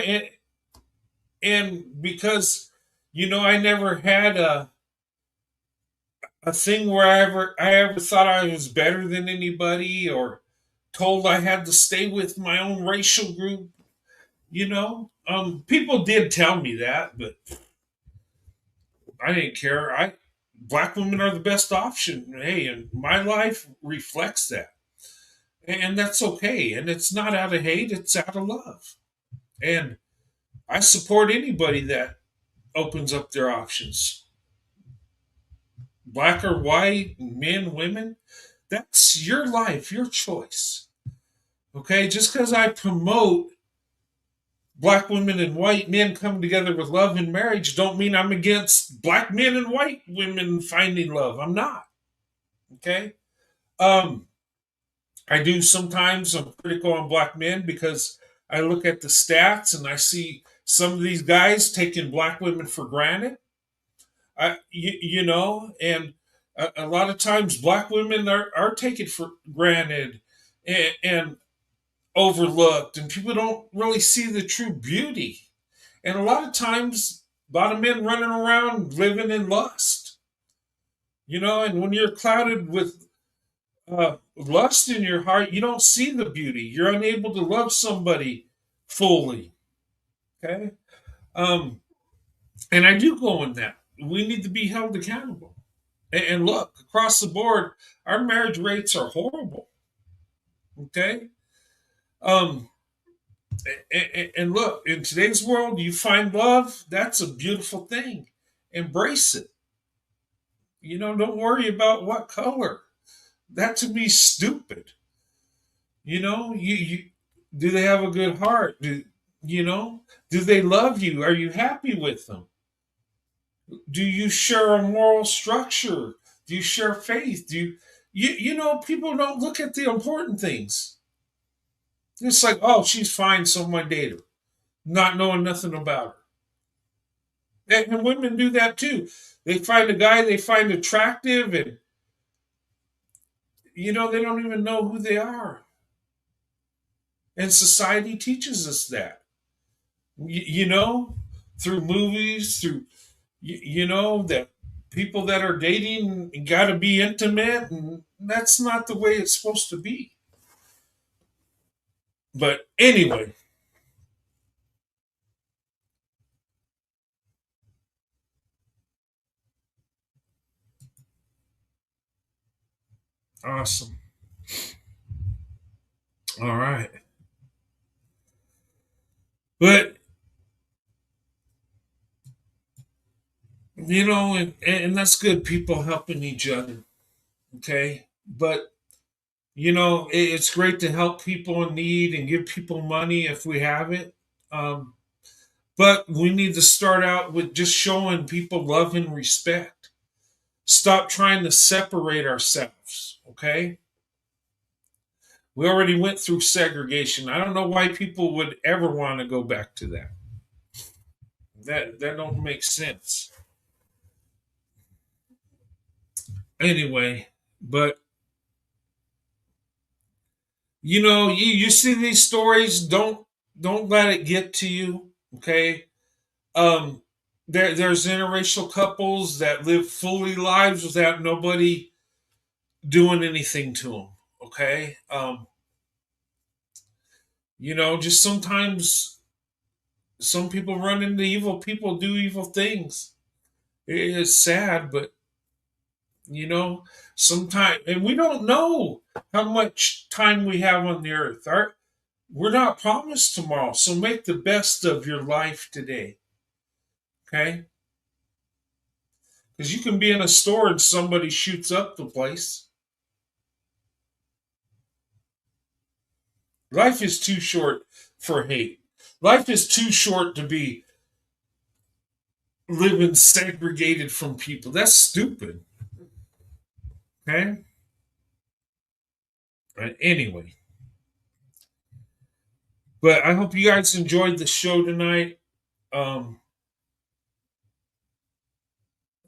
and because I never had a thing where I ever thought I was better than anybody or told I had to stay with my own racial group. People did tell me that, but I didn't care. Black women are the best option. Hey, and my life reflects that, and that's okay. And it's not out of hate; it's out of love. And I support anybody that opens up their options, black or white, men, women. That's your life, your choice. Okay, just because I promote black women and white men coming together with love and marriage don't mean I'm against black men and white women finding love. I'm not. Okay. Um, I do sometimes I'm critical on black men because I look at the stats and I see some of these guys taking black women for granted. And a lot of times black women are taken for granted and overlooked, and people don't really see the true beauty. And a lot of times, a lot of men running around living in lust, and when you're clouded with lust in your heart, you don't see the beauty. You're unable to love somebody fully. Okay. Um, and I do go in that. We need to be held accountable. And look, across the board, our marriage rates are horrible. Okay. Um, And look, in today's world, you find love, that's a beautiful thing. Embrace it. Don't worry about what color. That to me is stupid. You do they have a good heart? You know, do they love you? Are you happy with them? Do you share a moral structure? Do you share faith? People don't look at the important things. It's like, oh, she's fine, so I'm gonna date her, not knowing nothing about her. And women do that too. They find a guy they find attractive, and they don't even know who they are. And society teaches us that. Through movies, through that people that are dating got to be intimate, and that's not the way it's supposed to be. But anyway, awesome. All right. But and that's good, people helping each other. Okay. But it's great to help people in need and give people money if we have it. Um, but we need to start out with just showing people love and respect. Stop trying to separate ourselves. Okay. We already went through segregation. I don't know why people would ever want to go back to that. That don't make sense. Anyway, but you see these stories, don't let it get to you, okay? There's interracial couples that live fully lives without nobody doing anything to them, okay? Just sometimes some people run into evil people, do evil things. It is sad, but sometimes, and we don't know how much time we have on the earth. We're not promised tomorrow, so make the best of your life today. Okay? Because you can be in a store and somebody shoots up the place. Life is too short for hate. Life is too short to be living segregated from people. That's stupid. Okay? Anyway. But I hope you guys enjoyed the show tonight. Um,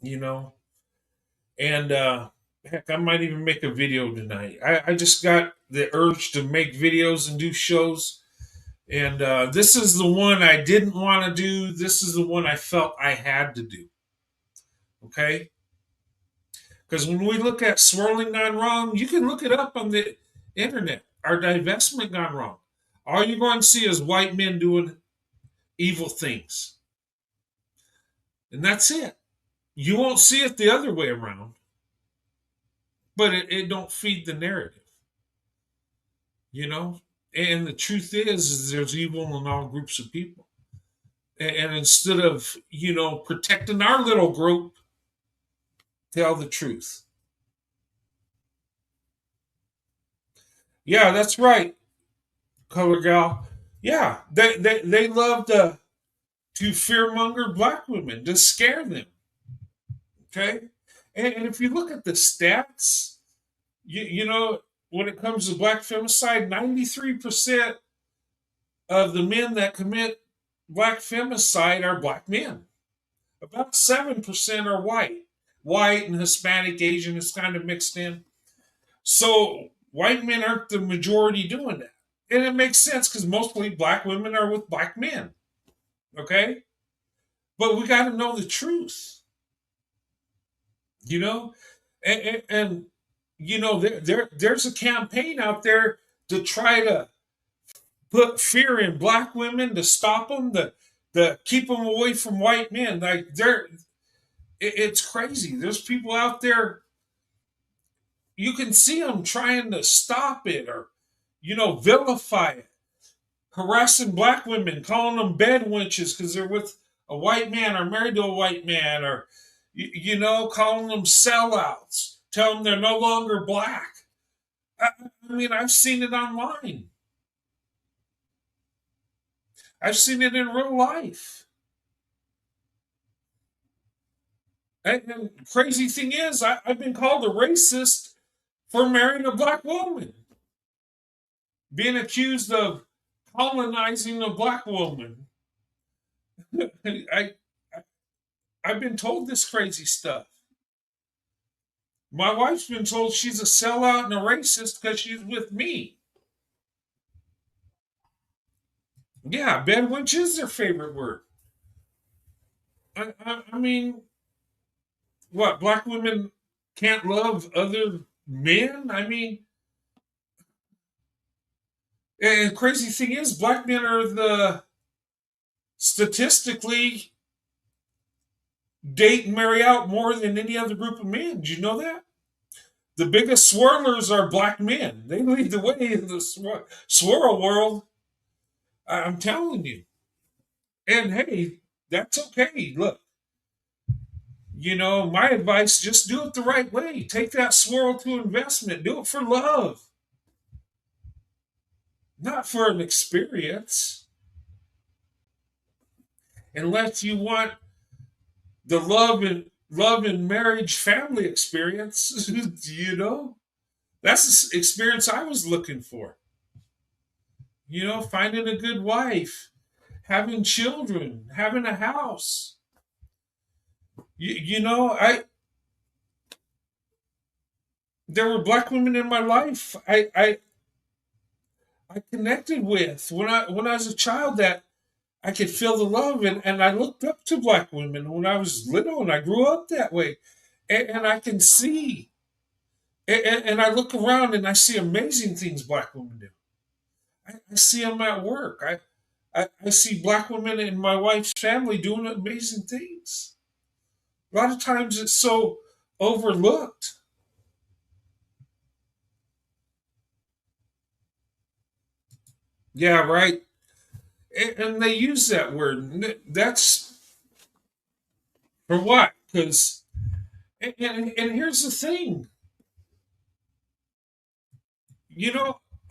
you know, and heck, I might even make a video tonight. I just got the urge to make videos and do shows. And this is the one I didn't want to do. This is the one I felt I had to do. Okay? Because when we look at swirling gone wrong, you can look it up on the internet. Our divestment gone wrong. All you're going to see is white men doing evil things. And that's it. You won't see it the other way around. But it don't feed the narrative. And the truth is there's evil in all groups of people. And instead of, protecting our little group, tell the truth. Yeah, that's right, Color Gal. Yeah, they love to fearmonger black women, to scare them. Okay? And if you look at the stats, when it comes to black femicide, 93% of the men that commit black femicide are black men. About 7% are white. White and Hispanic, Asian is kind of mixed in. So white men aren't the majority doing that. And it makes sense because mostly black women are with black men. Okay? But we got to know the truth. And there's a campaign out there to try to put fear in black women, to stop them, to keep them away from white men. Like it's crazy. There's people out there, you can see them trying to stop it or vilify it. harassing black women, calling them bed wenches because they're with a white man or married to a white man, or calling them sellouts, telling them they're no longer black. I mean, I've seen it online. I've seen it in real life. And crazy thing is, I've been called a racist for marrying a black woman, being accused of colonizing a black woman. I've been told this crazy stuff. My wife's been told she's a sellout and a racist because she's with me. Yeah, bedwench is their favorite word. I mean, what, black women can't love other men? I mean, and crazy thing is, black men are the statistically date and marry out more than any other group of men. Do you know that? The biggest swirlers are black men. They lead the way in the swirl world. I'm telling you. And hey, that's okay. Look, my advice, just do it the right way. Take that swirl to investment. Do it for love, not for an experience. Unless you want the love and marriage family experience, that's the experience I was looking for. Finding a good wife, having children, having a house. There were black women in my life I connected with when I was a child, that I could feel the love, and I looked up to black women when I was little, and I grew up that way, and I can see, and I look around and I see amazing things black women do. I see them at work. I see black women in my wife's family doing amazing things. A lot of times it's so overlooked. Yeah, right. And they use that word. That's for what? Because, and here's the thing.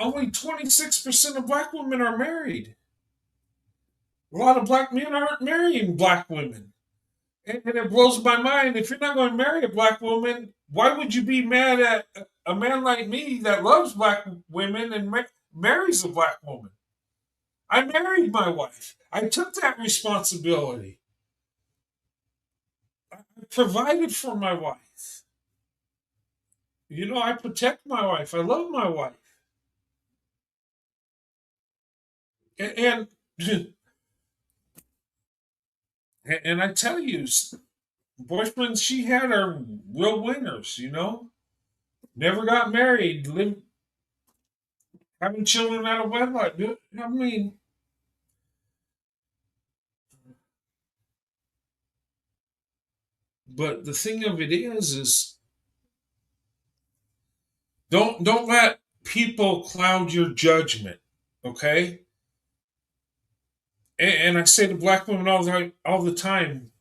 Only 26% of black women are married. A lot of black men aren't marrying black women. And it blows my mind. If you're not going to marry a black woman, why would you be mad at a man like me that loves black women and marries a black woman? I married my wife. I took that responsibility. I provided for my wife. I protect my wife. I love my wife. And and I tell you, boyfriends she had are real winners. Never got married, lived, having children out of wedlock. I mean, but the thing of it is don't let people cloud your judgment, okay? And I say to black women all the time,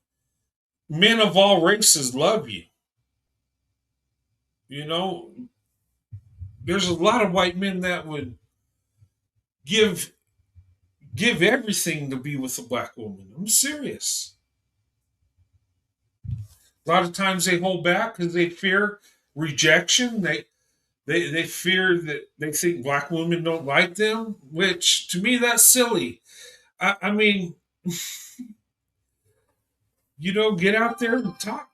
men of all races love you. There's a lot of white men that would give everything to be with a black woman. I'm serious. A lot of times they hold back because they fear rejection. They fear that they think black women don't like them, which to me that's silly. I mean, get out there and talk.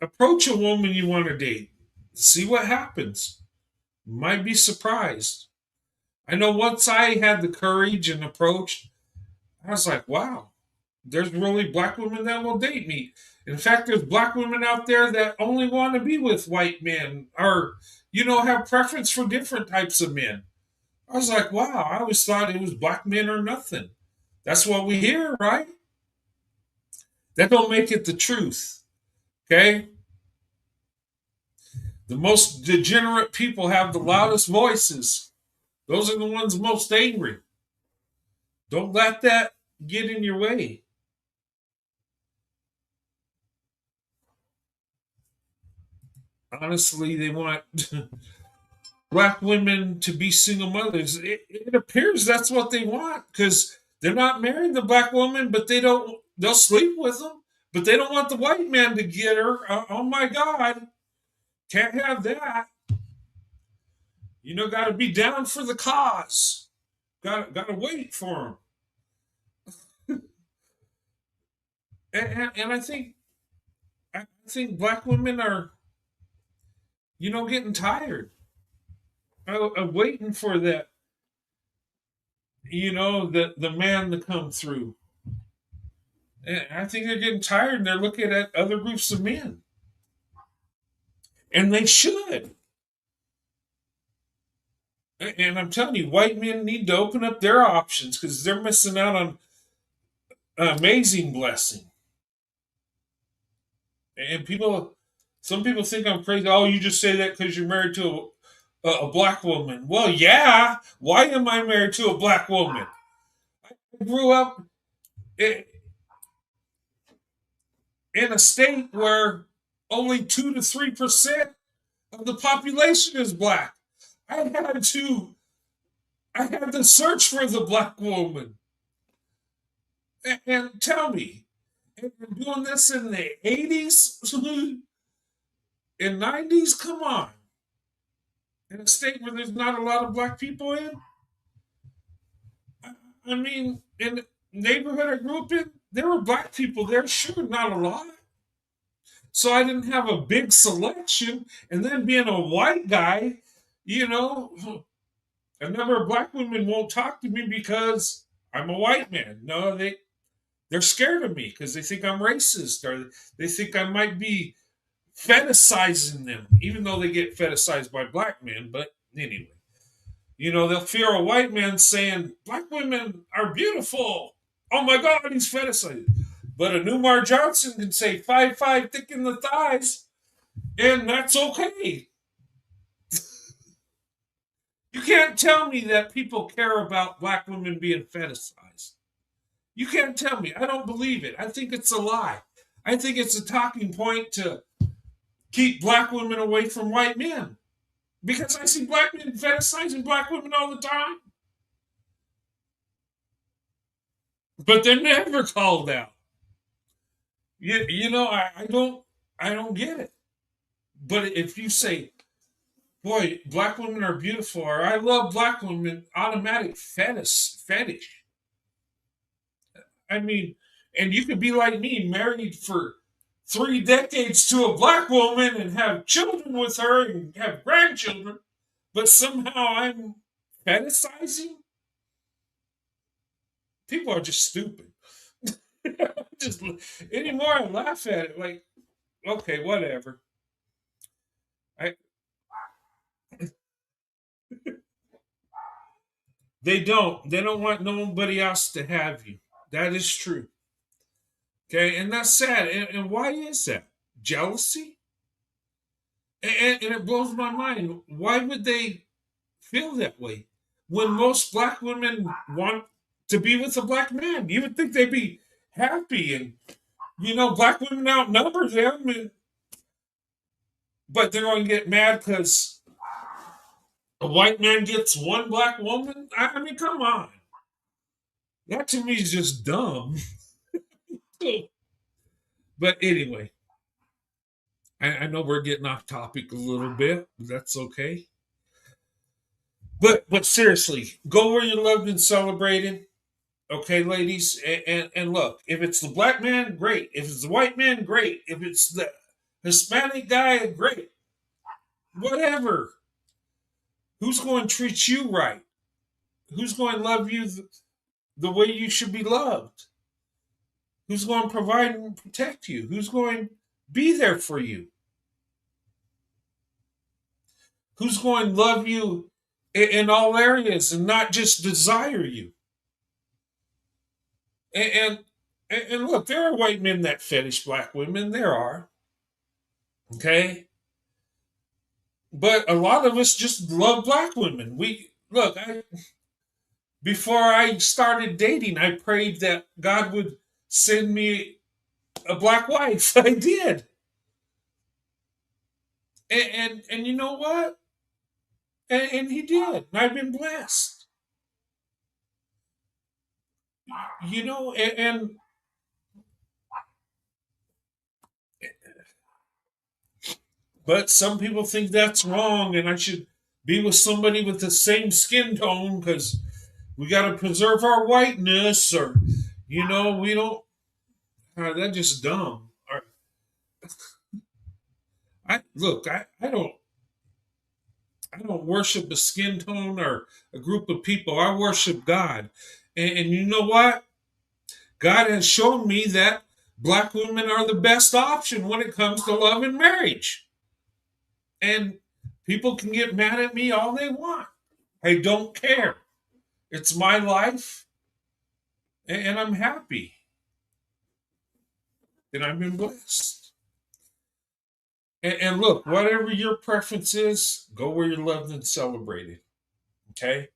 Approach a woman you want to date. See what happens. You might be surprised. I know once I had the courage and approached, I was like, wow, there's really black women that will date me. In fact, there's black women out there that only want to be with white men, or, have preference for different types of men. I was like, wow, I always thought it was black men or nothing. That's what we hear, right? That don't make it the truth. Okay? The most degenerate people have the loudest voices. Those are the ones most angry. Don't let that get in your way. Honestly, they want black women to be single mothers. It appears that's what they want because they're not marrying the black woman, but they'll sleep with them, but they don't want the white man to get her. Oh my God. Can't have that. Got to be down for the cause. Got to wait for them. And I think black women are, getting tired of waiting for that, the man to come through. And I think they're getting tired and they're looking at other groups of men. And they should. And I'm telling you, white men need to open up their options because they're missing out on an amazing blessing. And some people think I'm crazy. Oh, you just say that because you're married to a black woman. Well, yeah. Why am I married to a black woman? I grew up in a state where only 2 to 3% of the population is black. I had to search for the black woman. And tell me, doing this in the 80s and 90s? Come on. In a state where there's not a lot of black people in? I mean, in the neighborhood I grew up in, there were black people there, sure, not a lot. So I didn't have a big selection. And then being a white guy, a number of black women won't talk to me because I'm a white man. No, they're scared of me because they think I'm racist or they think I might be fetishizing them, even though they get fetishized by black men. But anyway, they'll fear a white man saying, black women are beautiful. Oh my God, he's fetishized. But a Newmar Johnson can say 5'5", thick in the thighs, and that's okay. You can't tell me that people care about black women being fetishized. You can't tell me. I don't believe it. I think it's a lie. I think it's a talking point to keep black women away from white men. Because I see black men fetishizing black women all the time. But they're never called out. I don't get it. But if you say, boy, black women are beautiful, or I love black women, automatic fetish. I mean, and you could be like me, married for 3 decades to a black woman and have children with her and have grandchildren, but somehow I'm fetishizing? People are just stupid. Just anymore, I laugh at it like, okay, whatever. They don't want nobody else to have you. That is true. Okay, and that's sad. And why is that? Jealousy? And it blows my mind. Why would they feel that way when most black women want to be with a black man? You would think they'd be happy, and black women outnumber them, but they're going to get mad because a white man gets one black woman. I mean, come on. That to me is just dumb. But anyway, I know we're getting off topic a little bit, but that's okay. But seriously, go where you're loved and celebrated. Okay, ladies, and look, if it's the black man, great. If it's the white man, great. If it's the Hispanic guy, great. Whatever. Who's going to treat you right? Who's going to love you the way you should be loved? Who's going to provide and protect you? Who's going to be there for you? Who's going to love you in all areas and not just desire you? And look, there are white men that fetish black women. There are. Okay? But a lot of us just love black women. Before I started dating, I prayed that God would send me a black wife. I did. And you know what? And he did. And I've been blessed. You know, but some people think that's wrong, and I should be with somebody with the same skin tone because we got to preserve our whiteness, or we don't. That's just dumb. I don't worship a skin tone or a group of people. I worship God, and you know what? God has shown me that black women are the best option when it comes to love and marriage. And people can get mad at me all they want. I don't care. It's my life, and I'm happy. And I've been blessed. And look, whatever your preference is, go where you're loved and celebrated. Okay?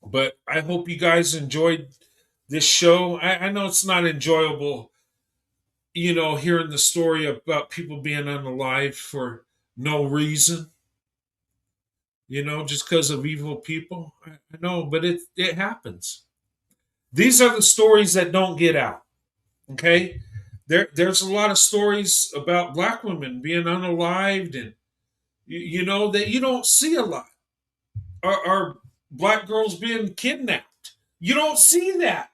But I hope you guys enjoyed this show. I know it's not enjoyable, hearing the story about people being unalive for no reason, just because of evil people. I know, but it happens. These are the stories that don't get out. Okay? There's a lot of stories about black women being unalived, and that you don't see a lot. Are black girls being kidnapped? You don't see that.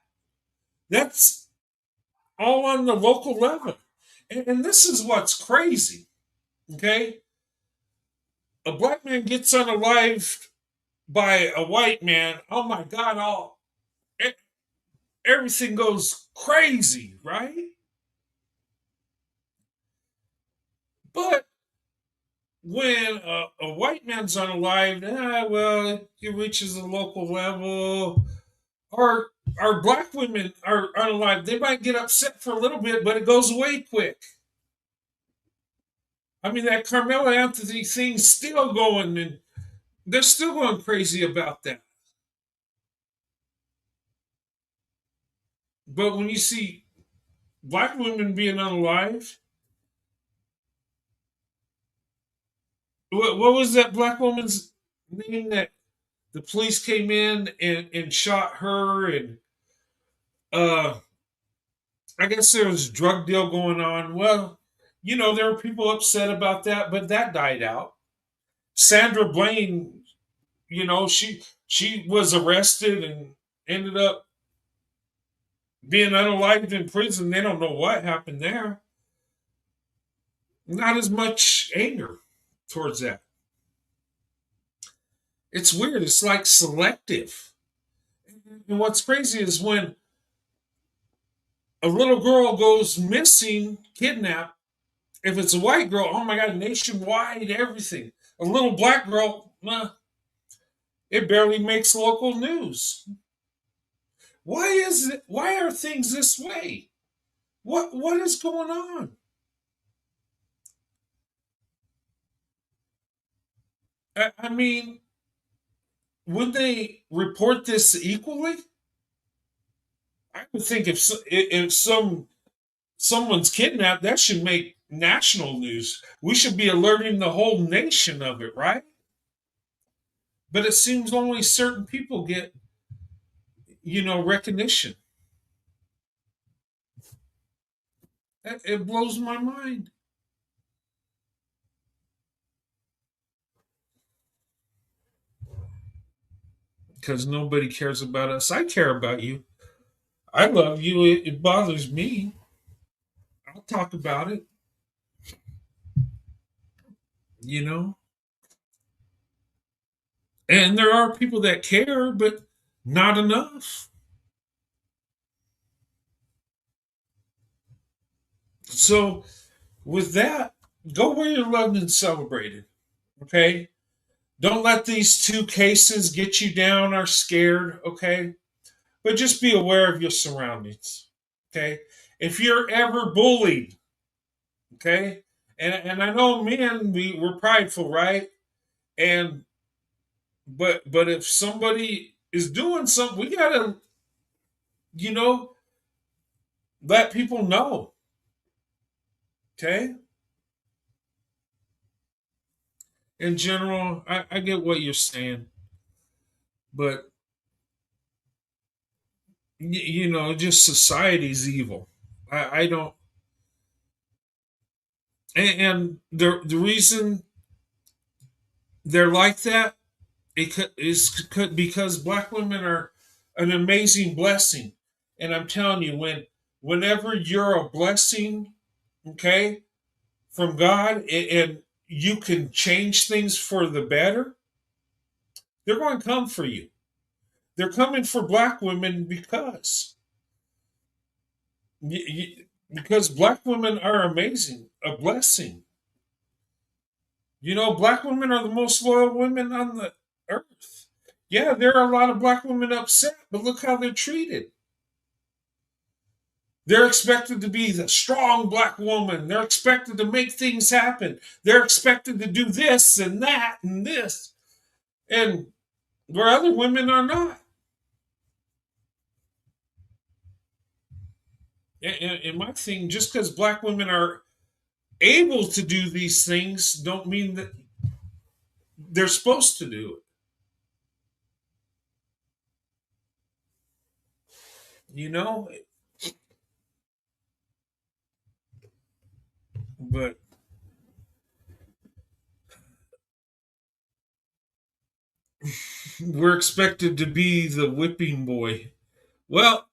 That's all on the local level. And this is what's crazy. Okay? A black man gets unalived by a white man. Oh my God, everything goes crazy, right? But when a white man's unalived, well, it reaches a local level. Or our black women are unalived. They might get upset for a little bit, but it goes away quick. I mean, that Carmelo Anthony thing's still going, and they're still going crazy about that. But when you see black women being unalived, what was that black woman's name that the police came in and shot her? And I guess there was a drug deal going on. Well, there were people upset about that, but that died out. Sandra Blaine, she was arrested and ended up being unalived in prison. They don't know what happened there. Not as much anger towards that. It's weird. It's like selective. And what's crazy is when a little girl goes missing, kidnapped, if it's a white girl, oh my God, nationwide, everything. A little black girl, it barely makes local news. Why is it? Why are things this way? What is going on? I mean, would they report this equally? I would think if someone's kidnapped, that should make national news. We should be alerting the whole nation of it, right? But it seems only certain people get, recognition. It blows my mind. Because nobody cares about us. I care about you. I love you. It bothers me. I'll talk about it. You know? And there are people that care, but not enough. So, with that, go where you're loved and celebrated. Okay? Don't let these two cases get you down or scared. Okay? But just be aware of your surroundings. Okay? If you're ever bullied, okay? And I know men, we're prideful, right? And But if somebody is doing something, we gotta, you know, let people know. Okay? In general, I get what you're saying, but just society's evil. I don't, and the reason they're like that because black women are an amazing blessing, and I'm telling you, whenever you're a blessing, okay, from God, and you can change things for the better, they're going to come for you. They're coming for black women because black women are amazing, a blessing. Black women are the most loyal women on the earth. Yeah, there are a lot of black women upset, but look how they're treated. They're expected to be the strong black woman. They're expected to make things happen. They're expected to do this and that and this. And where other women are not. And my thing, just because black women are able to do these things, don't mean that they're supposed to do it. You know? But we're expected to be the whipping boy. Well,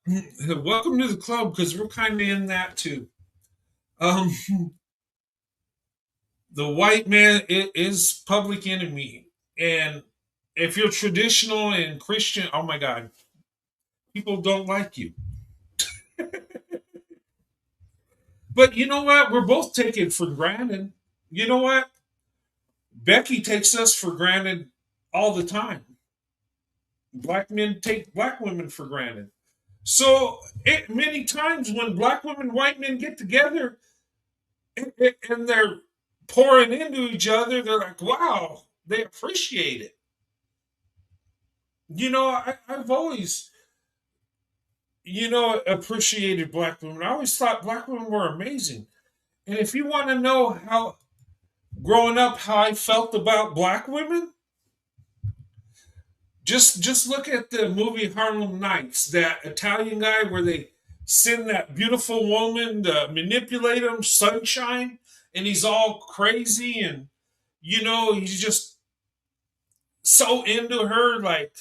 welcome to the club because we're kind of in that too. Um, the white man is public enemy, and if you're traditional and Christian, oh my God, people don't like you. But you know what? We're both taken for granted. You know what? Becky takes us for granted all the time. Black men take black women for granted. So many times when black women, white men get together and they're pouring into each other, they're like, wow, they appreciate it. I've always, appreciated black women. I always thought black women were amazing. And if you want to know how, growing up, how I felt about black women, just look at the movie Harlem Nights, that Italian guy where they send that beautiful woman to manipulate him, Sunshine, and he's all crazy and he's just so into her, like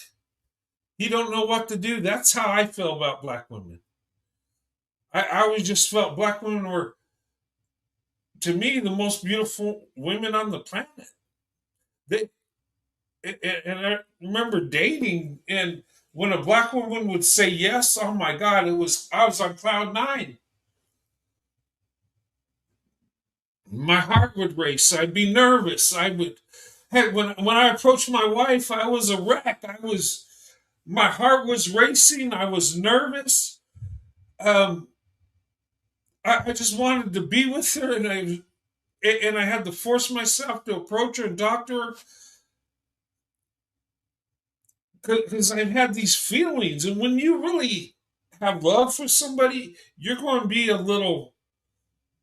he don't know what to do. That's how I feel about black women. I always just felt black women were, to me, the most beautiful women on the planet. They and I remember dating, and when a black woman would say yes, oh my God, I was on cloud nine. My heart would race. I'd be nervous. When I approached my wife, I was a wreck. My heart was racing. I was nervous. Um, I just wanted to be with her, and I had to force myself to approach her and talk to her because I had these feelings. And when you really have love for somebody, you're going to be a little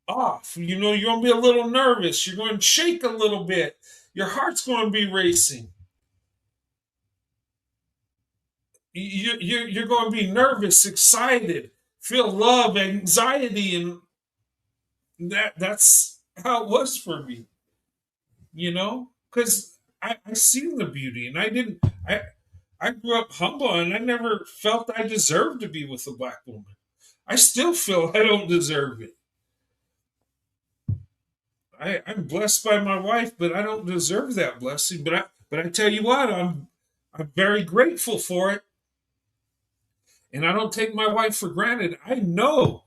off. You're going to be a little nervous. You're going to shake a little bit. Your heart's going to be racing. You're going to be nervous, excited, feel love, anxiety, and that's how it was for me. Because I seen the beauty, and I grew up humble, and I never felt I deserved to be with a black woman. I still feel I don't deserve it. I'm blessed by my wife, but I don't deserve that blessing. But I tell you what, I'm very grateful for it. And I don't take my wife for granted. I know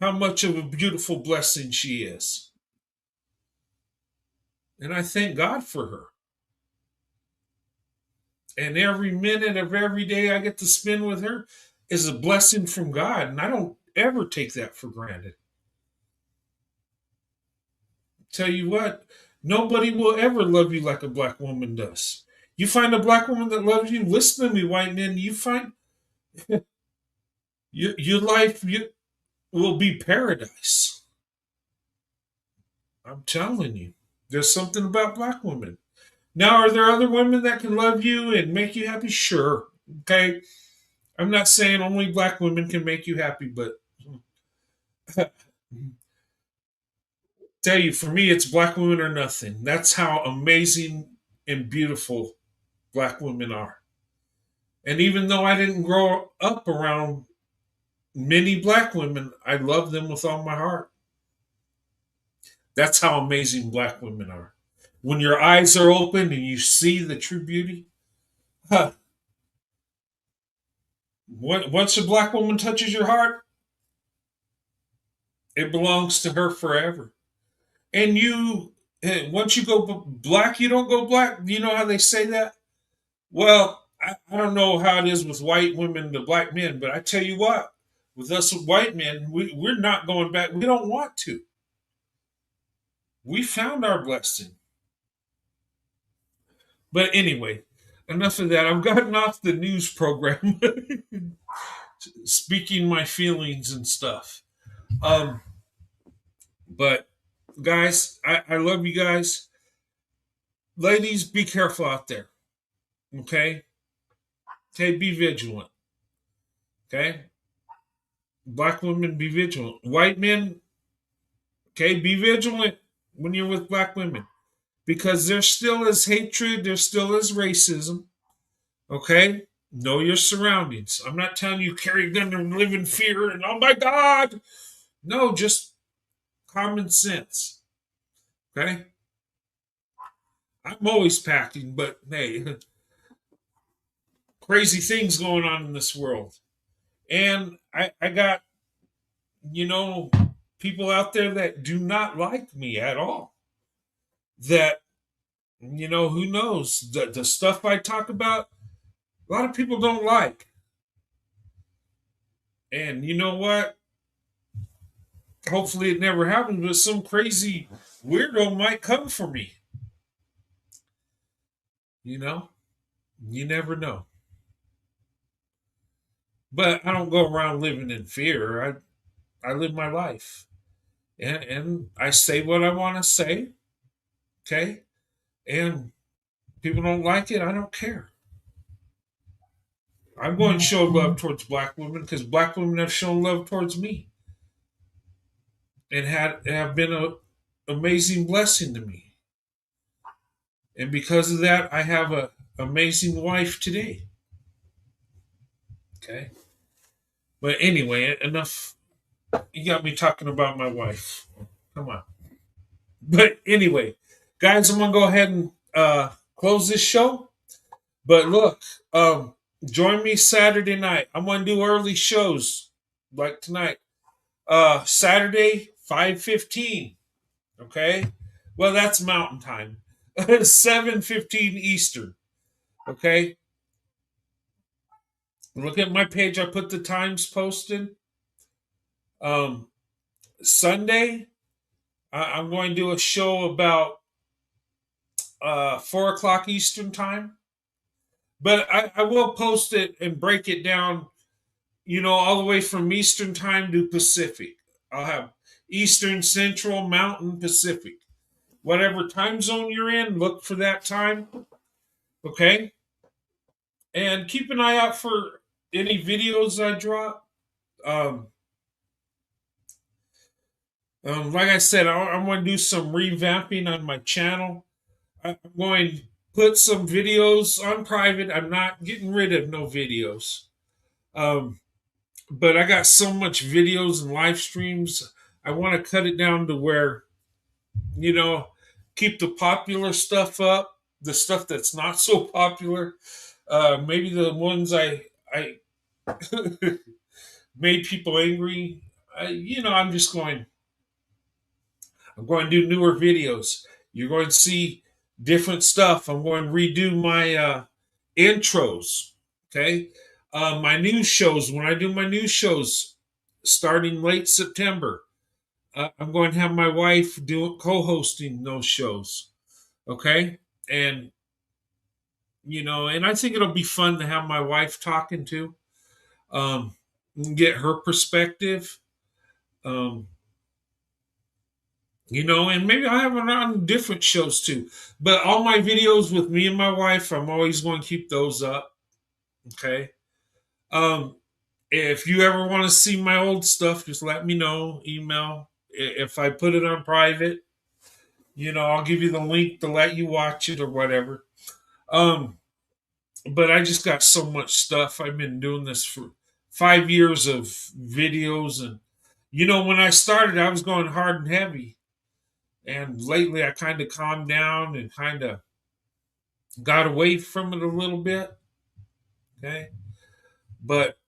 how much of a beautiful blessing she is. And I thank God for her. And every minute of every day I get to spend with her is a blessing from God. And I don't ever take that for granted. Tell you what, nobody will ever love you like a black woman does. You find a black woman that loves you. Listen to me, white men. You find your life will be paradise. I'm telling you. There's something about black women. Now, are there other women that can love you and make you happy? Sure. Okay. I'm not saying only black women can make you happy, but tell you, for me, it's black women or nothing. That's how amazing and beautiful black women are. And even though I didn't grow up around many black women, I love them with all my heart. That's how amazing black women are. When your eyes are open and you see the true beauty, huh, once a black woman touches your heart, it belongs to her forever. And once you go black, you don't go black. You know how they say that? Well, I don't know how it is with white women to black men, but I tell you what, with us white men, we're not going back. We don't want to. We found our blessing. But anyway, enough of that. I've gotten off the news program, speaking my feelings and stuff. But guys, I love you guys. Ladies, be careful out there. Okay? Okay, be vigilant. Okay? Black women, be vigilant. White men, okay, be vigilant when you're with black women. Because there still is hatred, there still is racism. Okay? Know your surroundings. I'm not telling you carry a gun and live in fear and oh my God. No, just common sense. Okay? I'm always packing, but hey, crazy things going on in this world. And I got, people out there that do not like me at all. That, who knows? The stuff I talk about, a lot of people don't like. And you know what? Hopefully it never happens, but some crazy weirdo might come for me. You never know. But I don't go around living in fear. I live my life. And I say what I want to say. Okay? And people don't like it, I don't care. I'm going to show love towards black women because black women have shown love towards me. And have been an amazing blessing to me. And because of that, I have an amazing wife today. Okay? But anyway, enough. You got me talking about my wife. Come on. But anyway, guys, I'm going to go ahead and close this show. But look, join me Saturday night. I'm going to do early shows like tonight. Saturday, 5:15. Okay? Well, that's Mountain Time. 7:15 Eastern. Okay? Look at my page. I put the times posted. Sunday, I'm going to do a show about 4 o'clock Eastern Time. But I will post it and break it down, all the way from Eastern Time to Pacific. I'll have Eastern, Central, Mountain, Pacific. Whatever time zone you're in, look for that time. Okay? And keep an eye out for any videos I drop. Like I said, I'm going to do some revamping on my channel. I'm going to put some videos on private. I'm not getting rid of no videos. But I got so much videos and live streams. I want to cut it down to where, keep the popular stuff up, the stuff that's not so popular. Maybe the ones I made people angry. I'm going to do newer videos. You're going to see different stuff. I'm going to redo my intros. Okay. My news shows, when I do my news shows starting late September, I'm going to have my wife co-hosting those shows. Okay. And And I think it'll be fun to have my wife talking to, and get her perspective. Um, and maybe I'll have her on different shows too. But all my videos with me and my wife, I'm always going to keep those up. Okay. Um, if you ever want to see my old stuff, just let me know. Email. If I put it on private, I'll give you the link to let you watch it or whatever. But I just got so much stuff. I've been doing this for 5 years of videos, and when I started, I was going hard and heavy, and lately I kind of calmed down and kind of got away from it a little bit. Okay, but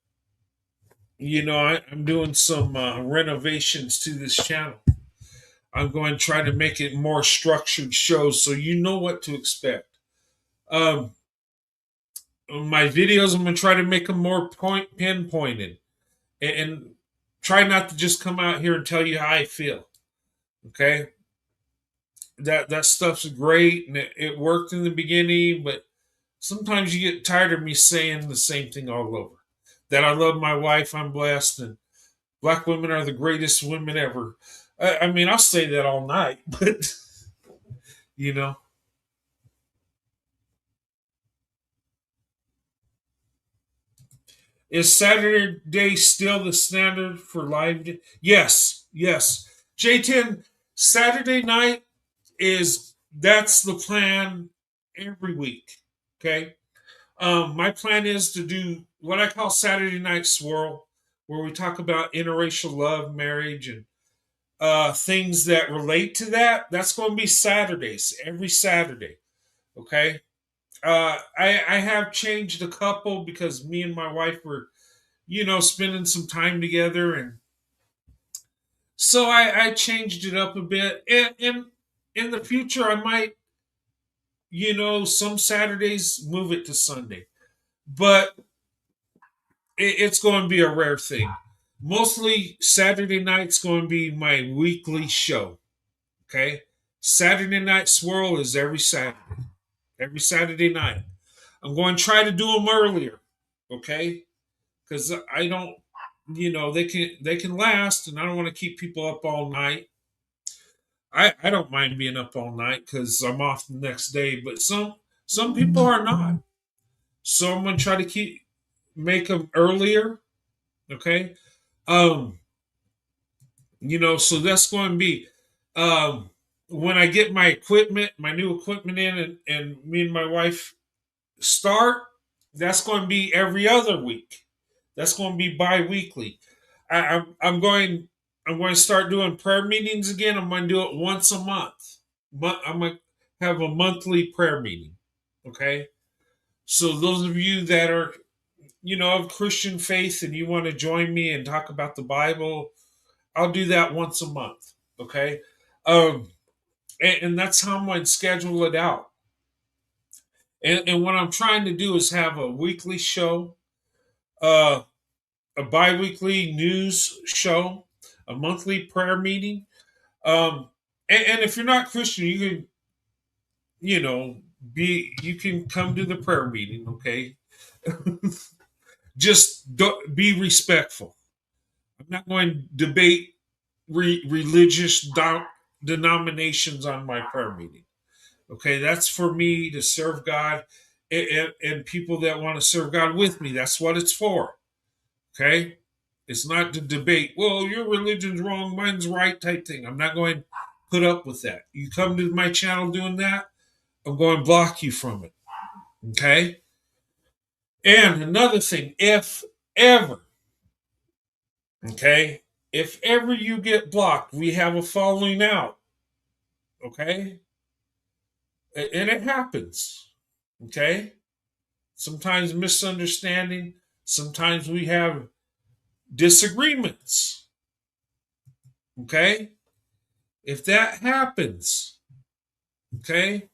I'm doing some renovations to this channel. I'm going to try to make it more structured shows so you know what to expect. My videos, I'm going to try to make them more pinpointed, and try not to just come out here and tell you how I feel. Okay, that stuff's great, and it worked in the beginning, but sometimes you get tired of me saying the same thing all over. That I love my wife, I'm blessed, and black women are the greatest women ever. I mean, I'll say that all night, but you know. Is Saturday still the standard for live? Yes, yes. J10, Saturday night that's the plan every week. Okay. My plan is to do what I call Saturday Night Swirl, where we talk about interracial love, marriage, and things that relate to that. That's going to be Saturdays, every Saturday. Okay. I have changed a couple because me and my wife were, spending some time together, and so I changed it up a bit. And in the future, I might, some Saturdays move it to Sunday, but it's going to be a rare thing. Mostly Saturday night's going to be my weekly show. Okay, Saturday Night Swirl is every Saturday night. I'm going to try to do them earlier. Okay, because I don't, they can last, and I don't want to keep people up all night. I don't mind being up all night because I'm off the next day, but some people are not. So I'm gonna try to make them earlier. Okay, um, so that's going to be when I get my new equipment in, and me and my wife start. That's going to be every other week. That's going to be bi-weekly. I'm going to start doing prayer meetings again. I'm going to do it once a month. I'm going to have a monthly prayer meeting. Okay. So those of you that are, of Christian faith and you want to join me and talk about the Bible, I'll do that once a month. Okay. And that's how I'm going to schedule it out. And what I'm trying to do is have a weekly show, a bi-weekly news show, a monthly prayer meeting. And if you're not Christian, you can, you can come to the prayer meeting. Okay. Just be respectful. I'm not going to debate religious denominations on my prayer meeting. Okay, that's for me to serve God, and people that want to serve God with me. That's what it's for. Okay, it's not to debate. Well, your religion's wrong, mine's right, type thing. I'm not going to put up with that. You come to my channel doing that, I'm going to block you from it. Okay. And another thing, if ever you get blocked, we have a falling out. Okay. And it happens. Okay. Sometimes misunderstanding. Sometimes we have disagreements. Okay. If that happens, okay,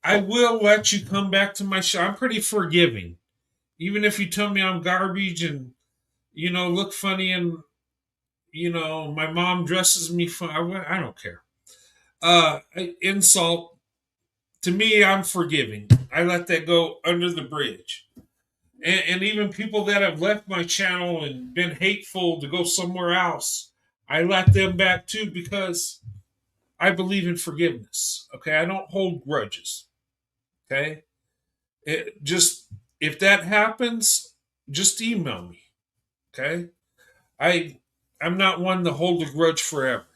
I will let you come back to my show. I'm pretty forgiving. Even if you tell me I'm garbage and, look funny and, my mom dresses me fun, I don't care. Insult, to me, I'm forgiving. I let that go under the bridge. And even people that have left my channel and been hateful to go somewhere else, I let them back too because I believe in forgiveness. Okay, I don't hold grudges. Okay, just if that happens, just email me. Okay, I'm not one to hold a grudge forever.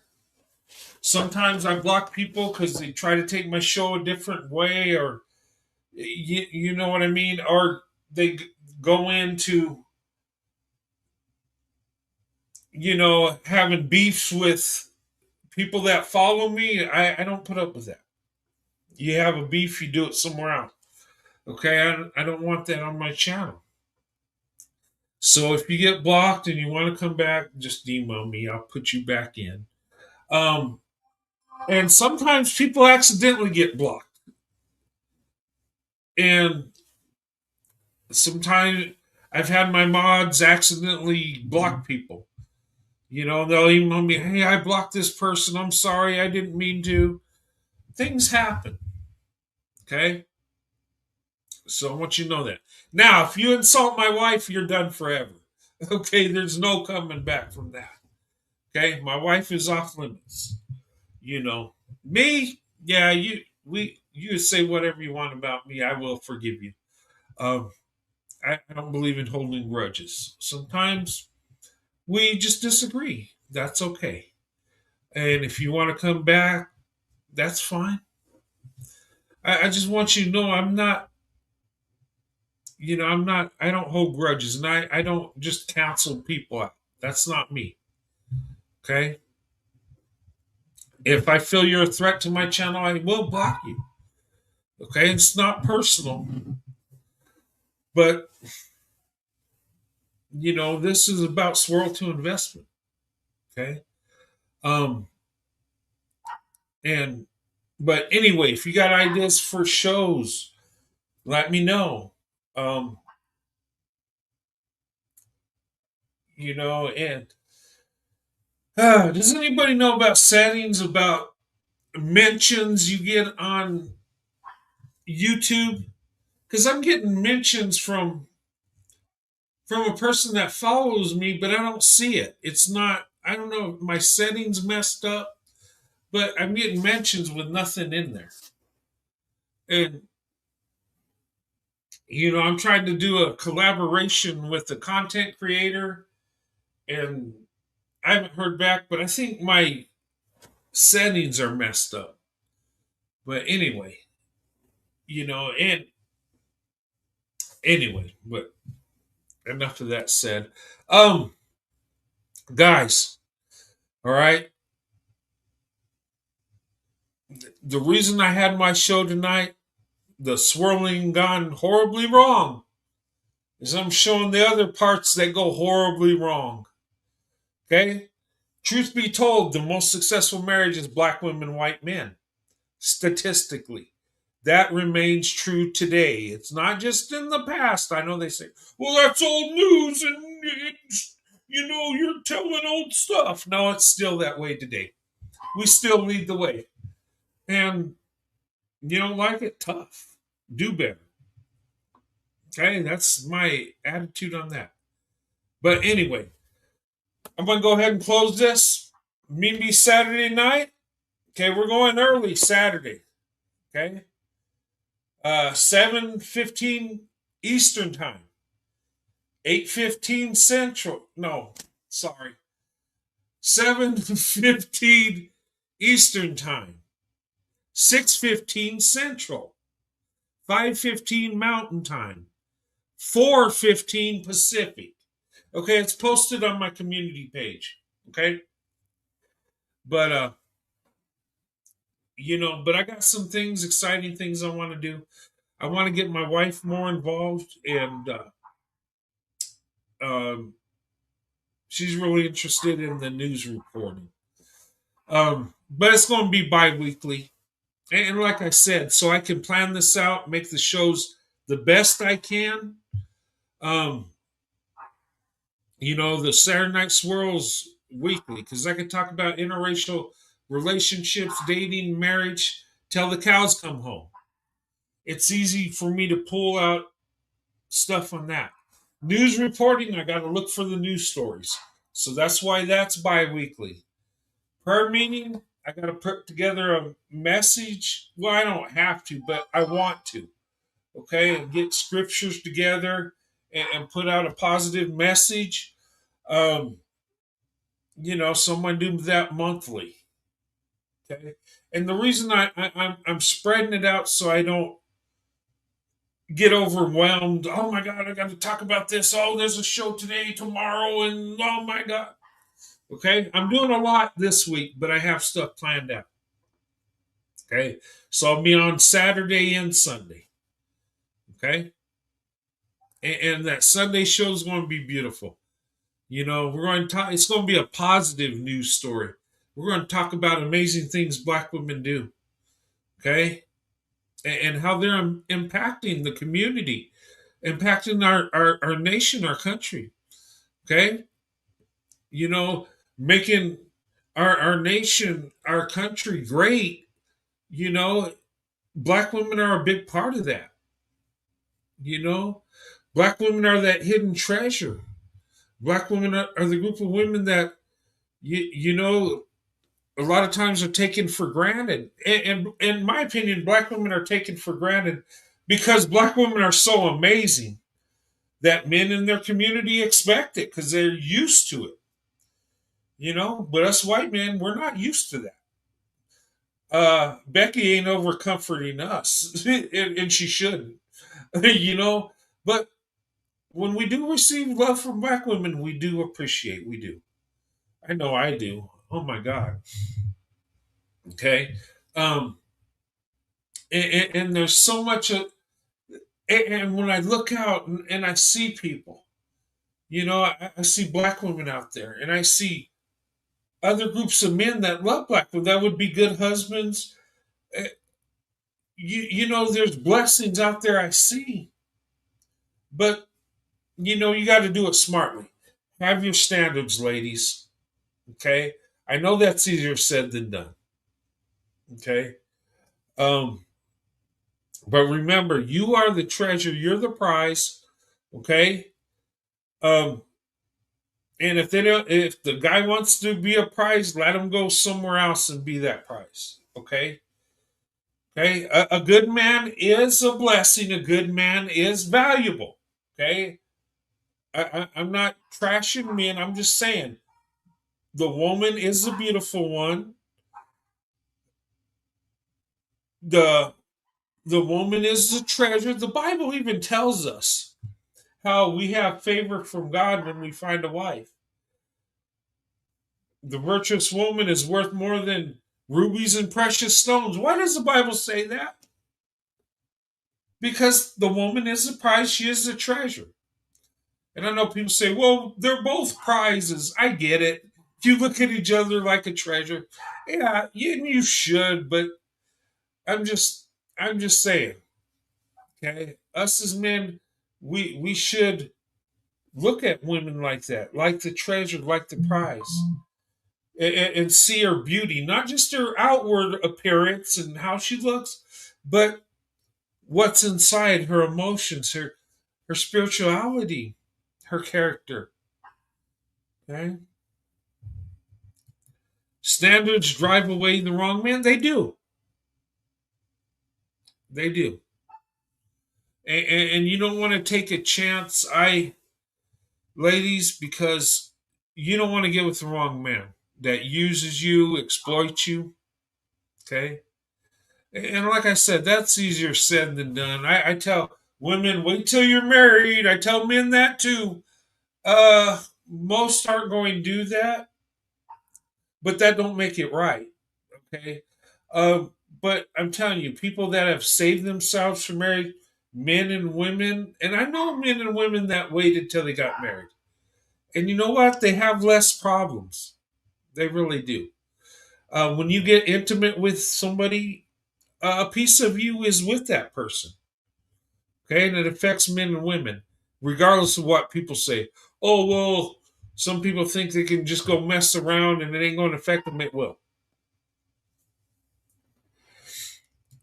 Sometimes I block people because they try to take my show a different way, or you know what I mean, or they go into having beefs with people that follow me. I don't put up with that. You have a beef, you do it somewhere else. Okay, I don't want that on my channel. So if you get blocked and you want to come back, just email me. I'll put you back in. And sometimes people accidentally get blocked. And sometimes I've had my mods accidentally block people. They'll email me, hey, I blocked this person. I'm sorry, I didn't mean to. Things happen. Okay? So I want you to know that. Now, if you insult my wife, you're done forever. Okay? There's no coming back from that. Okay? My wife is off limits. Me, yeah, you say whatever you want about me. I will forgive you. I don't believe in holding grudges. Sometimes we just disagree. That's okay. And if you want to come back, that's fine. I just want you to know I don't hold grudges, and I don't just cancel people out. That's not me. Okay? If I feel you're a threat to my channel, I will block you. Okay? It's not personal. But, this is about Swirl to Investment. Okay? But anyway, if you got ideas for shows, let me know. And does anybody know about settings, about mentions you get on YouTube? Because I'm getting mentions from a person that follows me, but I don't see it. It's not, I don't know if my settings messed up, but I'm getting mentions with nothing in there. And, I'm trying to do a collaboration with a content creator, and I haven't heard back, but I think my settings are messed up. But anyway, and anyway, but enough of that said. Guys, all right. The reason I had my show tonight, the swirling gone horribly wrong, is I'm showing the other parts that go horribly wrong. Okay? Truth be told, the most successful marriage is black women, white men. Statistically. That remains true today. It's not just in the past. I know they say, well, that's old news and you're telling old stuff. No, it's still that way today. We still lead the way. And you don't like it? Tough. Do better. Okay, that's my attitude on that. But anyway, I'm going to go ahead and close this. Meet me Saturday night. Okay, we're going early Saturday. Okay? 7:15 Eastern Time. 8:15 Central. No, sorry. 7:15 Eastern Time. 6:15 Central. 5:15 Mountain Time. 4:15 Pacific. Okay, it's posted on my community page. Okay? But but I got some things, exciting things I want to do. I want to get my wife more involved, and she's really interested in the news reporting. But it's going to be bi-weekly. And like I said, so I can plan this out, make the shows the best I can. The Saturday Night Swirls weekly, because I can talk about interracial relationships, dating, marriage, till the cows come home. it's easy for me to pull out stuff on that. News reporting, I got to look for the news stories. So that's why that's bi-weekly. Prayer meeting, I got to put together a message. Well, I don't have to, but I want to. Okay, and get scriptures together and put out a positive message. Someone do that monthly. Okay, and the reason I'm spreading it out so I don't get overwhelmed. Oh my God, I got to talk about this. Oh, there's a show today, tomorrow, and oh my God. Okay, I'm doing a lot this week, but I have stuff planned out. Okay, so I'll be on Saturday and Sunday. Okay, and that Sunday show is going to be beautiful. We're going to talk. It's going to be a positive news story. We're going to talk about amazing things Black women do. Okay, and how they're impacting the community, impacting our nation, our country. Okay, making our nation, our country great. Black women are a big part of that. Black women are that hidden treasure. Black women are the group of women that a lot of times are taken for granted. And in my opinion, Black women are taken for granted because Black women are so amazing that men in their community expect it because they're used to it. But us white men, we're not used to that. Becky ain't over comforting us, and she shouldn't. But when we do receive love from Black women, we do appreciate. We do. I know I do. Oh my God. Okay. And there's so much and when I look out and I see people, I see Black women out there, and I see other groups of men that love Black women that would be good husbands. There's blessings out there I see, but you got to do it smartly. Have your standards, ladies. Okay, I know that's easier said than done. Okay, but remember, you are the treasure. You're the prize. Okay. And if the guy wants to be a prize, let him go somewhere else and be that prize. Okay. Okay. A good man is a blessing. A good man is valuable. Okay. I'm not trashing men. I'm just saying the woman is the beautiful one. The woman is the treasure. The Bible even tells us how we have favor from God when we find a wife. The virtuous woman is worth more than rubies and precious stones. Why does the Bible say that? Because the woman is the prize, she is the treasure. And I know people say, well, they're both prizes. I get it. If you look at each other like a treasure, yeah, you should, but I'm just saying. Okay. Us as men, we should look at women like that, like the treasure, like the prize. And see her beauty, not just her outward appearance and how she looks, but what's inside, her emotions, her spirituality, her character. Okay? Standards drive away the wrong man. They do. They do. And you don't want to take a chance, ladies, because you don't want to get with the wrong man that uses you, exploits you. Okay? And like I said, that's easier said than done. I tell women, wait till you're married. I tell men that too. Most aren't going to do that, but that don't make it right. Okay. But I'm telling you, people that have saved themselves for marriage, men and women, and I know men and women that waited till they got married. And you know what? They have less problems. They really do. When you get intimate with somebody, a piece of you is with that person. Okay, and it affects men and women, regardless of what people say. Oh, well, some people think they can just go mess around and it ain't going to affect them. It will.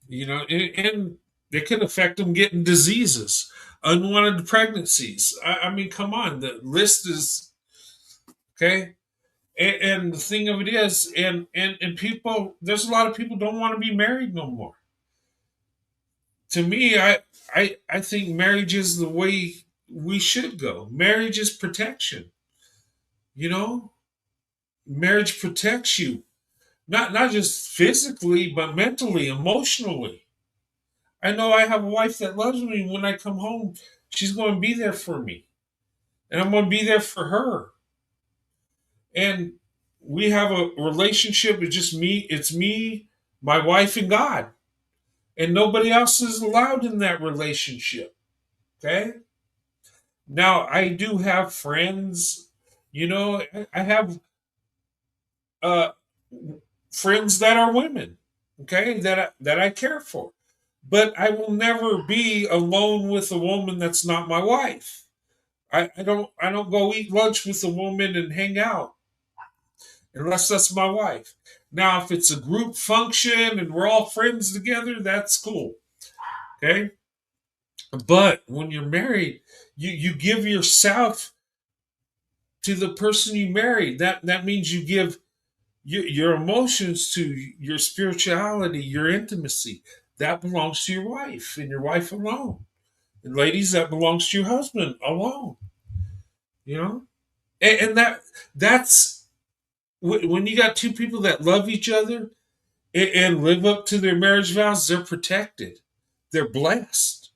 And It can affect them getting diseases, unwanted pregnancies. I mean, come on, the list is okay. And the thing of it is, and people, there's a lot of people don't want to be married no more. To me, I think marriage is the way we should go. Marriage is protection. You know, marriage protects you, not just physically, but mentally, emotionally. I know I have a wife that loves me. When I come home, she's going to be there for me, and I'm going to be there for her. And we have a relationship. It's just me. It's me, my wife, and God, and nobody else is allowed in that relationship. Okay. Now I do have friends. You know, I have uh, friends that are women. Okay, that I care for, but I will never be alone with a woman that's not my wife. I don't go eat lunch with a woman and hang out unless that's my wife. Now, if it's a group function and we're all friends together, that's cool. Okay. But when you're married, you give yourself to the person you married. That means you give your emotions to your spirituality, your intimacy. That belongs to your wife and your wife alone. And ladies, that belongs to your husband alone. You know, and that's when you got two people that love each other and live up to their marriage vows. They're protected. They're blessed.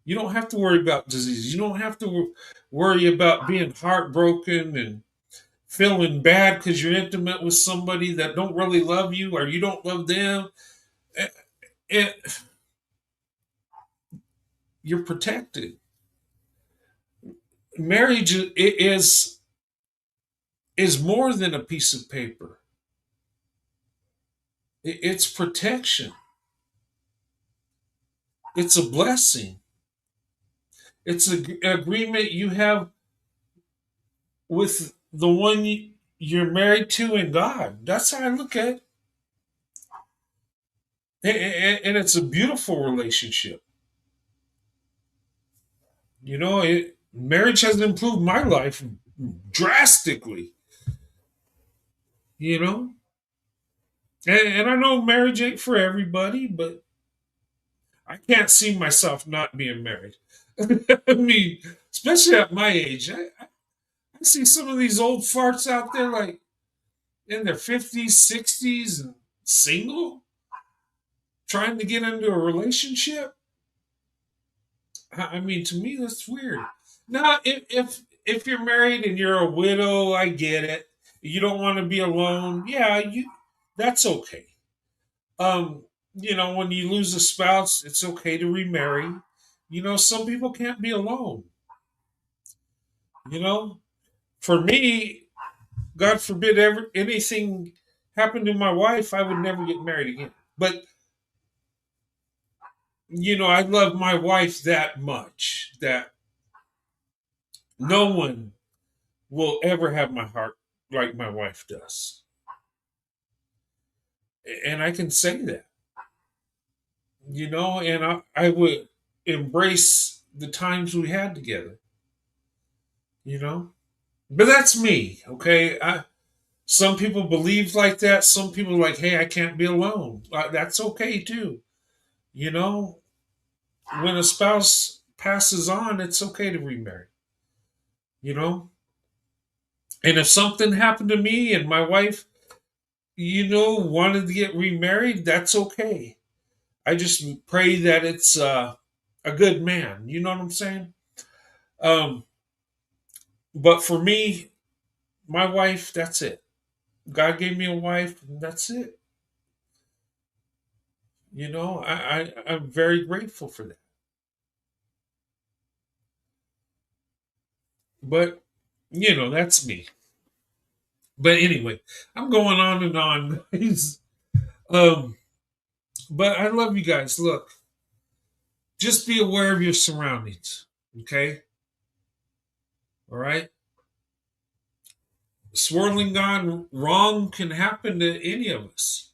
You don't have to worry about disease. You don't have to worry about being heartbroken and feeling bad because you're intimate with somebody that don't really love you or you don't love them. And you're protected. Marriage is more than a piece of paper. It's protection. It's a blessing. It's an agreement you have with the one you're married to in God. That's how I look at it. And it's a beautiful relationship. You know, marriage has improved my life drastically. You know, and I know marriage ain't for everybody, but I can't see myself not being married. I mean, especially at my age, I see some of these old farts out there, like in their 50s, 60s, and single, trying to get into a relationship. I mean, to me, that's weird. Now, if you're married and you're a widow, I get it. You don't want to be alone. Yeah, that's okay. Um, you know, when you lose a spouse, it's okay to remarry. You know, some people can't be alone. You know, for me, God forbid ever anything happened to my wife, I would never get married again. But you know, I love my wife that much that no one will ever have my heart like my wife does. And I can say that, you know, and I would embrace the times we had together, you know. But that's me, okay? Some people believe like that. Some people are like, hey, I can't be alone. That's okay too. You know, when a spouse passes on, it's okay to remarry, you know? And if something happened to me and my wife, you know, wanted to get remarried, that's okay. I just pray that it's a good man. You know what I'm saying? Um, but for me, my wife, that's it. God gave me a wife, and that's it. You know, I'm very grateful for that. But you know, that's me. But anyway, I'm going on and on. um, but I love you guys. Look, just be aware of your surroundings. Okay, all right. Swirling gone wrong can happen to any of us.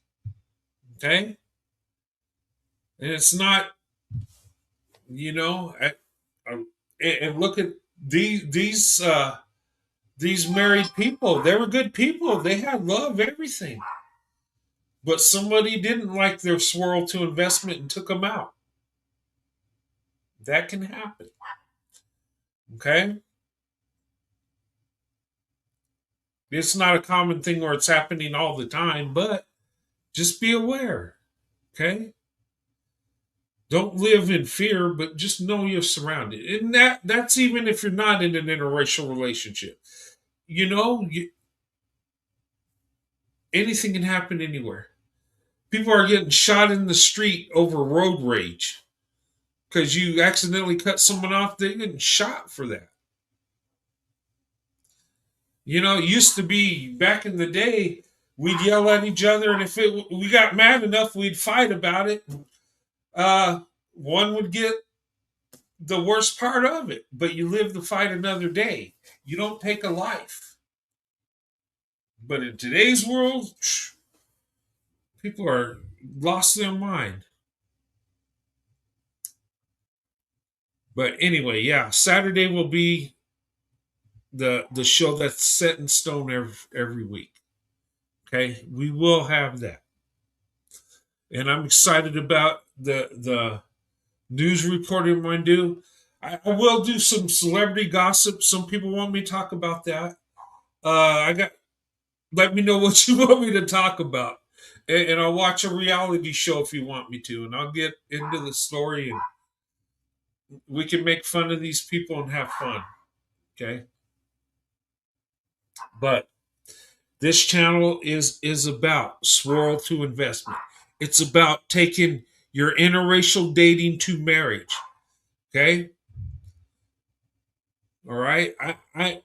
Okay, And it's not, and look at these married people. They were good people. They had love, everything. But somebody didn't like their swirl to investment and took them out. That can happen. Okay? It's not a common thing where it's happening all the time, but just be aware. Okay? Don't live in fear, but just know you're surrounded. And that's even if you're not in an interracial relationship. Anything can happen anywhere. People are getting shot in the street over road rage because you accidentally cut someone off. They're getting shot for that. It used to be back in the day, we'd yell at each other, and if we got mad enough, we'd fight about it. One would get the worst part of it, but you live to fight another day. You don't take a life. But in today's world, people are lost their mind. But anyway, yeah, Saturday will be the show that's set in stone every week. Okay, we will have that, and I'm excited about the news reporting I'm going to do. I will do some celebrity gossip. Some people want me to talk about that. Let me know what you want me to talk about, and I'll watch a reality show if you want me to, and I'll get into the story, and we can make fun of these people and have fun. Okay, but this channel is about swirl to investment. It's about taking your interracial dating to marriage. Okay. All right. I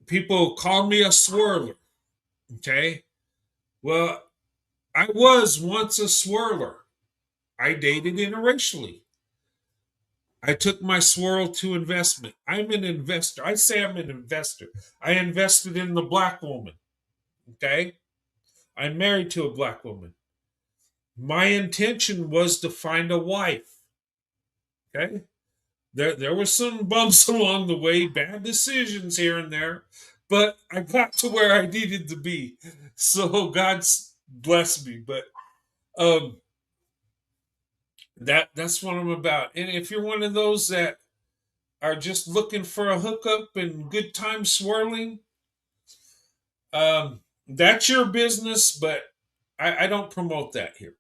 people call me a swirler. Okay. Well, I was once a swirler. I dated interracially. I took my swirl to investment. I'm an investor. I say I'm an investor. I invested in the black woman. Okay. I'm married to a black woman. My intention was to find a wife. Okay. There were some bumps along the way, bad decisions here and there, but I got to where I needed to be. So God's blessed me. But that's what I'm about. And if you're one of those that are just looking for a hookup and good time swirling, that's your business, but I don't promote that here.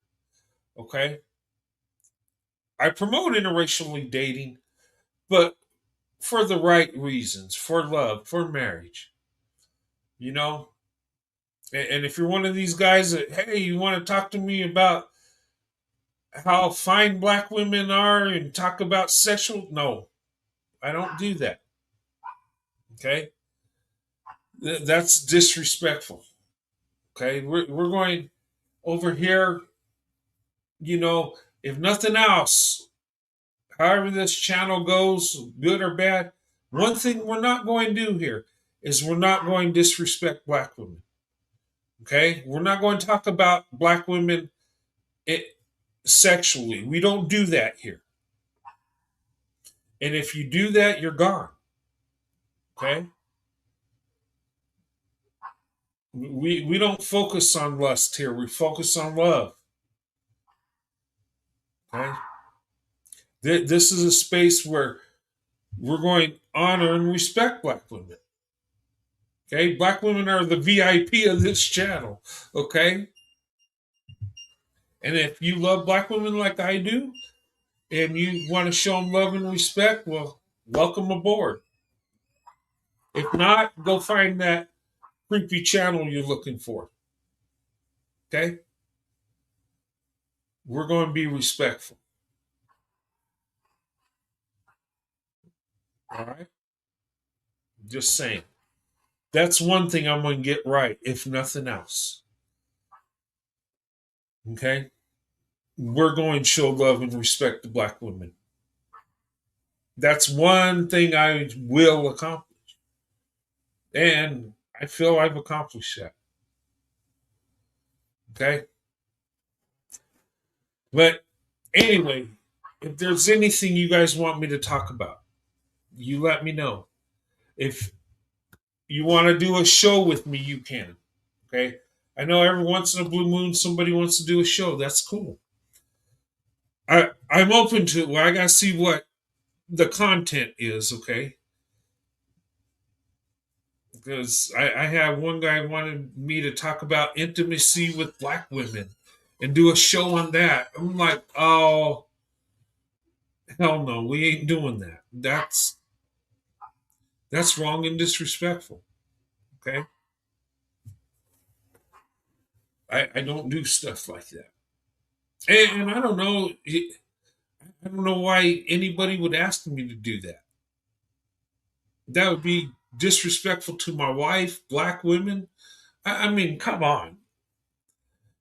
Okay. I promote interracially dating, but for the right reasons, for love, for marriage. And if you're one of these guys that, hey, you want to talk to me about how fine black women are and talk about sexual, no, I don't do that. Okay. That's disrespectful. Okay. We're going over here, if nothing else, however this channel goes, good or bad, one thing we're not going to do here is we're not going to disrespect black women. Okay? We're not going to talk about black women sexually. We don't do that here. And if you do that, you're gone. Okay? We don't focus on lust here. We focus on love. Okay? This is a space where we're going to honor and respect black women. Okay? Black women are the VIP of this channel. Okay? And if you love black women like I do, and you want to show them love and respect, well, welcome aboard. If not, go find that creepy channel you're looking for. Okay? We're going to be respectful. All right? Just saying. That's one thing I'm going to get right, if nothing else. Okay? We're going to show love and respect to black women. That's one thing I will accomplish. And I feel I've accomplished that. Okay? But anyway, if there's anything you guys want me to talk about, you let me know. If you want to do a show with me, you can. Okay. I know every once in a blue moon somebody wants to do a show. That's cool. I'm open to it. Well, I gotta see what the content is, okay? Because I have one guy wanted me to talk about intimacy with black women and do a show on that. I'm like, oh hell no, we ain't doing that. That's wrong and disrespectful. Okay. I don't do stuff like that. And I don't know. I don't know why anybody would ask me to do that. That would be disrespectful to my wife, black women. I mean, come on.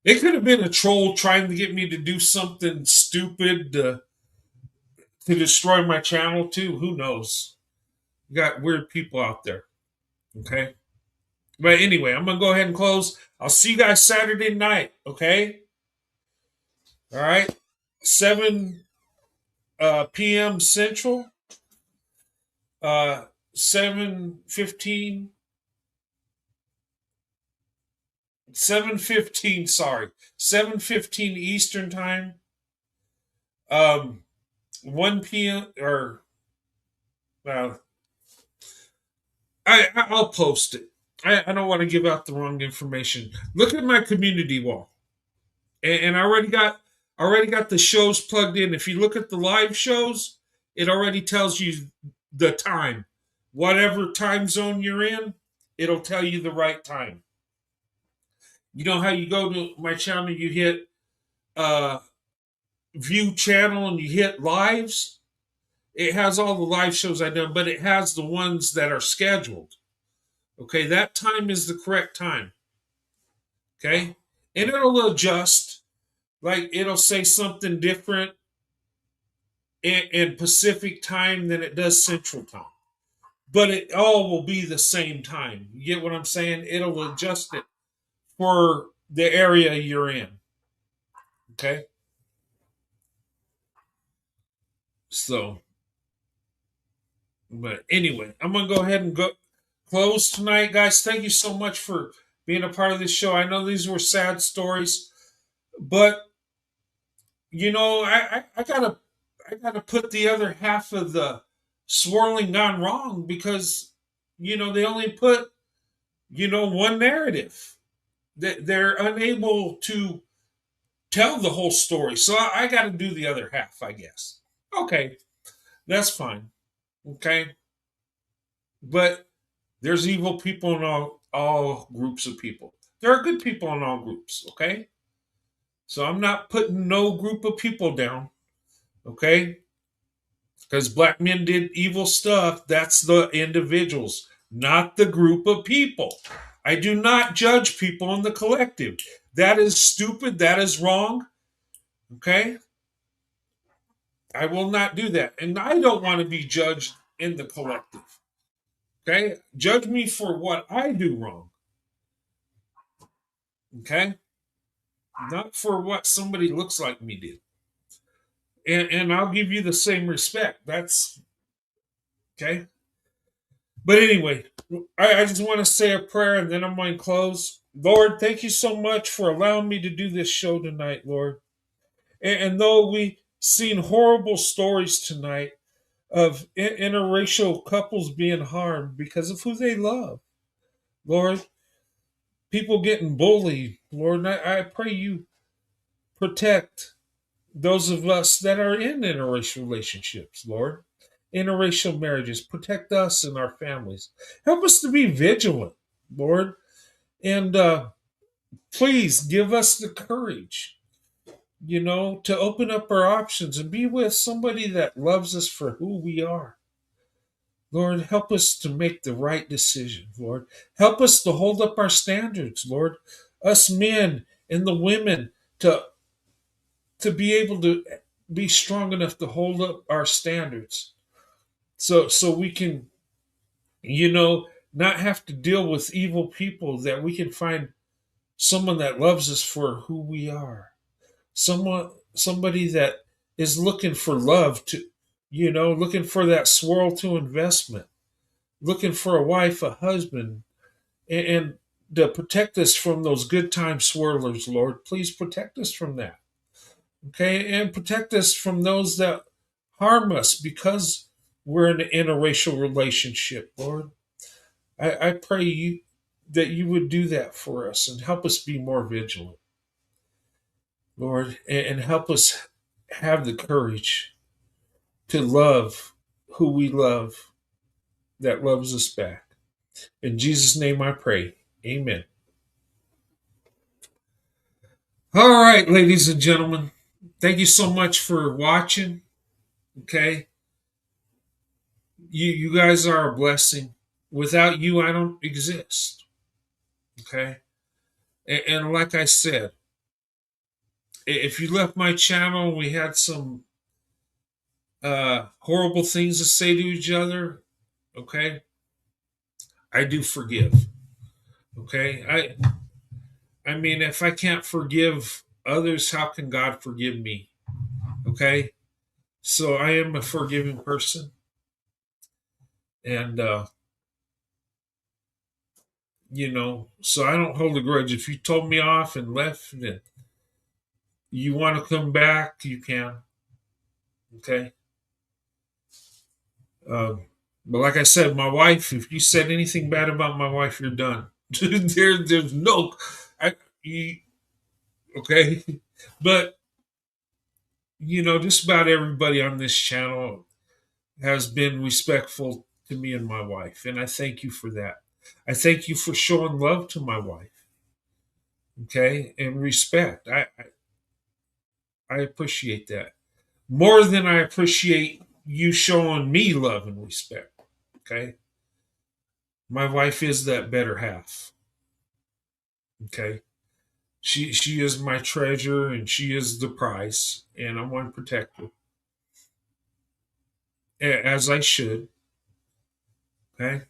It could have been a troll trying to get me to do something stupid to destroy my channel, too. Who knows? You got weird people out there. Okay. But anyway, I'm going to go ahead and close. I'll see you guys Saturday night. Okay. All right. 7 p.m. Central. 7:15. 7:15, sorry. 7:15 Eastern time. 1 p.m. or I'll post it. I don't want to give out the wrong information. Look at my community wall. And I already got the shows plugged in. If you look at the live shows, it already tells you the time. Whatever time zone you're in, it'll tell you the right time. You know how you go to my channel, you hit view channel and you hit lives? It has all the live shows I've done, but it has the ones that are scheduled. Okay, that time is the correct time. Okay, and it'll adjust. Like it'll say something different in Pacific time than it does Central time. But it all will be the same time. You get what I'm saying? It'll adjust it for the area you're in. Okay? So, but anyway, I'm going to go ahead and close tonight, guys. Thank you so much for being a part of this show. I know these were sad stories, but you know, I gotta put the other half of the swirling gone wrong because you know they only put one narrative. They're unable to tell the whole story, so I got to do the other half, I guess. Okay, that's fine. Okay, but there's evil people in all groups of people. There are good people in all groups. Okay, so I'm not putting no group of people down. Okay, because black men did evil stuff. That's the individuals, not the group of people. I do not judge people in the collective. That is stupid. That is wrong. Okay? I will not do that. And I don't want to be judged in the collective. Okay? Judge me for what I do wrong. Okay? Not for what somebody looks like me did. And I'll give you the same respect. That's okay. But anyway, I just want to say a prayer and then I'm going to close. Lord, thank you so much for allowing me to do this show tonight, Lord. And though we've seen horrible stories tonight of interracial couples being harmed because of who they love, Lord, people getting bullied, Lord, I pray you protect those of us that are in interracial relationships, Lord. Interracial marriages. Protect us and our families. Help us to be vigilant, Lord. And please give us the courage, to open up our options and be with somebody that loves us for who we are. Lord, help us to make the right decision, Lord. Help us to hold up our standards, Lord. Us men and the women to be able to be strong enough to hold up our standards. So we can, not have to deal with evil people, that we can find someone that loves us for who we are. somebody that is looking for love to, looking for that swirl to investment, looking for a wife, a husband, and to protect us from those good time swirlers, Lord. Please protect us from that. Okay, and protect us from those that harm us because we're in an interracial relationship, Lord. I pray that you would do that for us and help us be more vigilant, Lord, and help us have the courage to love who we love that loves us back. In Jesus' name I pray. Amen. All right, ladies and gentlemen, thank you so much for watching. Okay. You guys are a blessing. Without you, I don't exist. Okay. And like I said, if you left my channel and we had some horrible things to say to each other, okay, I do forgive. Okay. I mean, if I can't forgive others, how can God forgive me? Okay. So I am a forgiving person. And so I don't hold a grudge. If you told me off and left and you want to come back, you can. Okay. But like I said, my wife, if you said anything bad about my wife, you're done. There's no, you, okay. But, just about everybody on this channel has been respectful to me and my wife. And I thank you for that. I thank you for showing love to my wife. Okay. And respect. I appreciate that more than I appreciate you showing me love and respect. Okay. My wife is that better half. Okay. She is my treasure and she is the prize, and I want to protect her. As I should. Okay.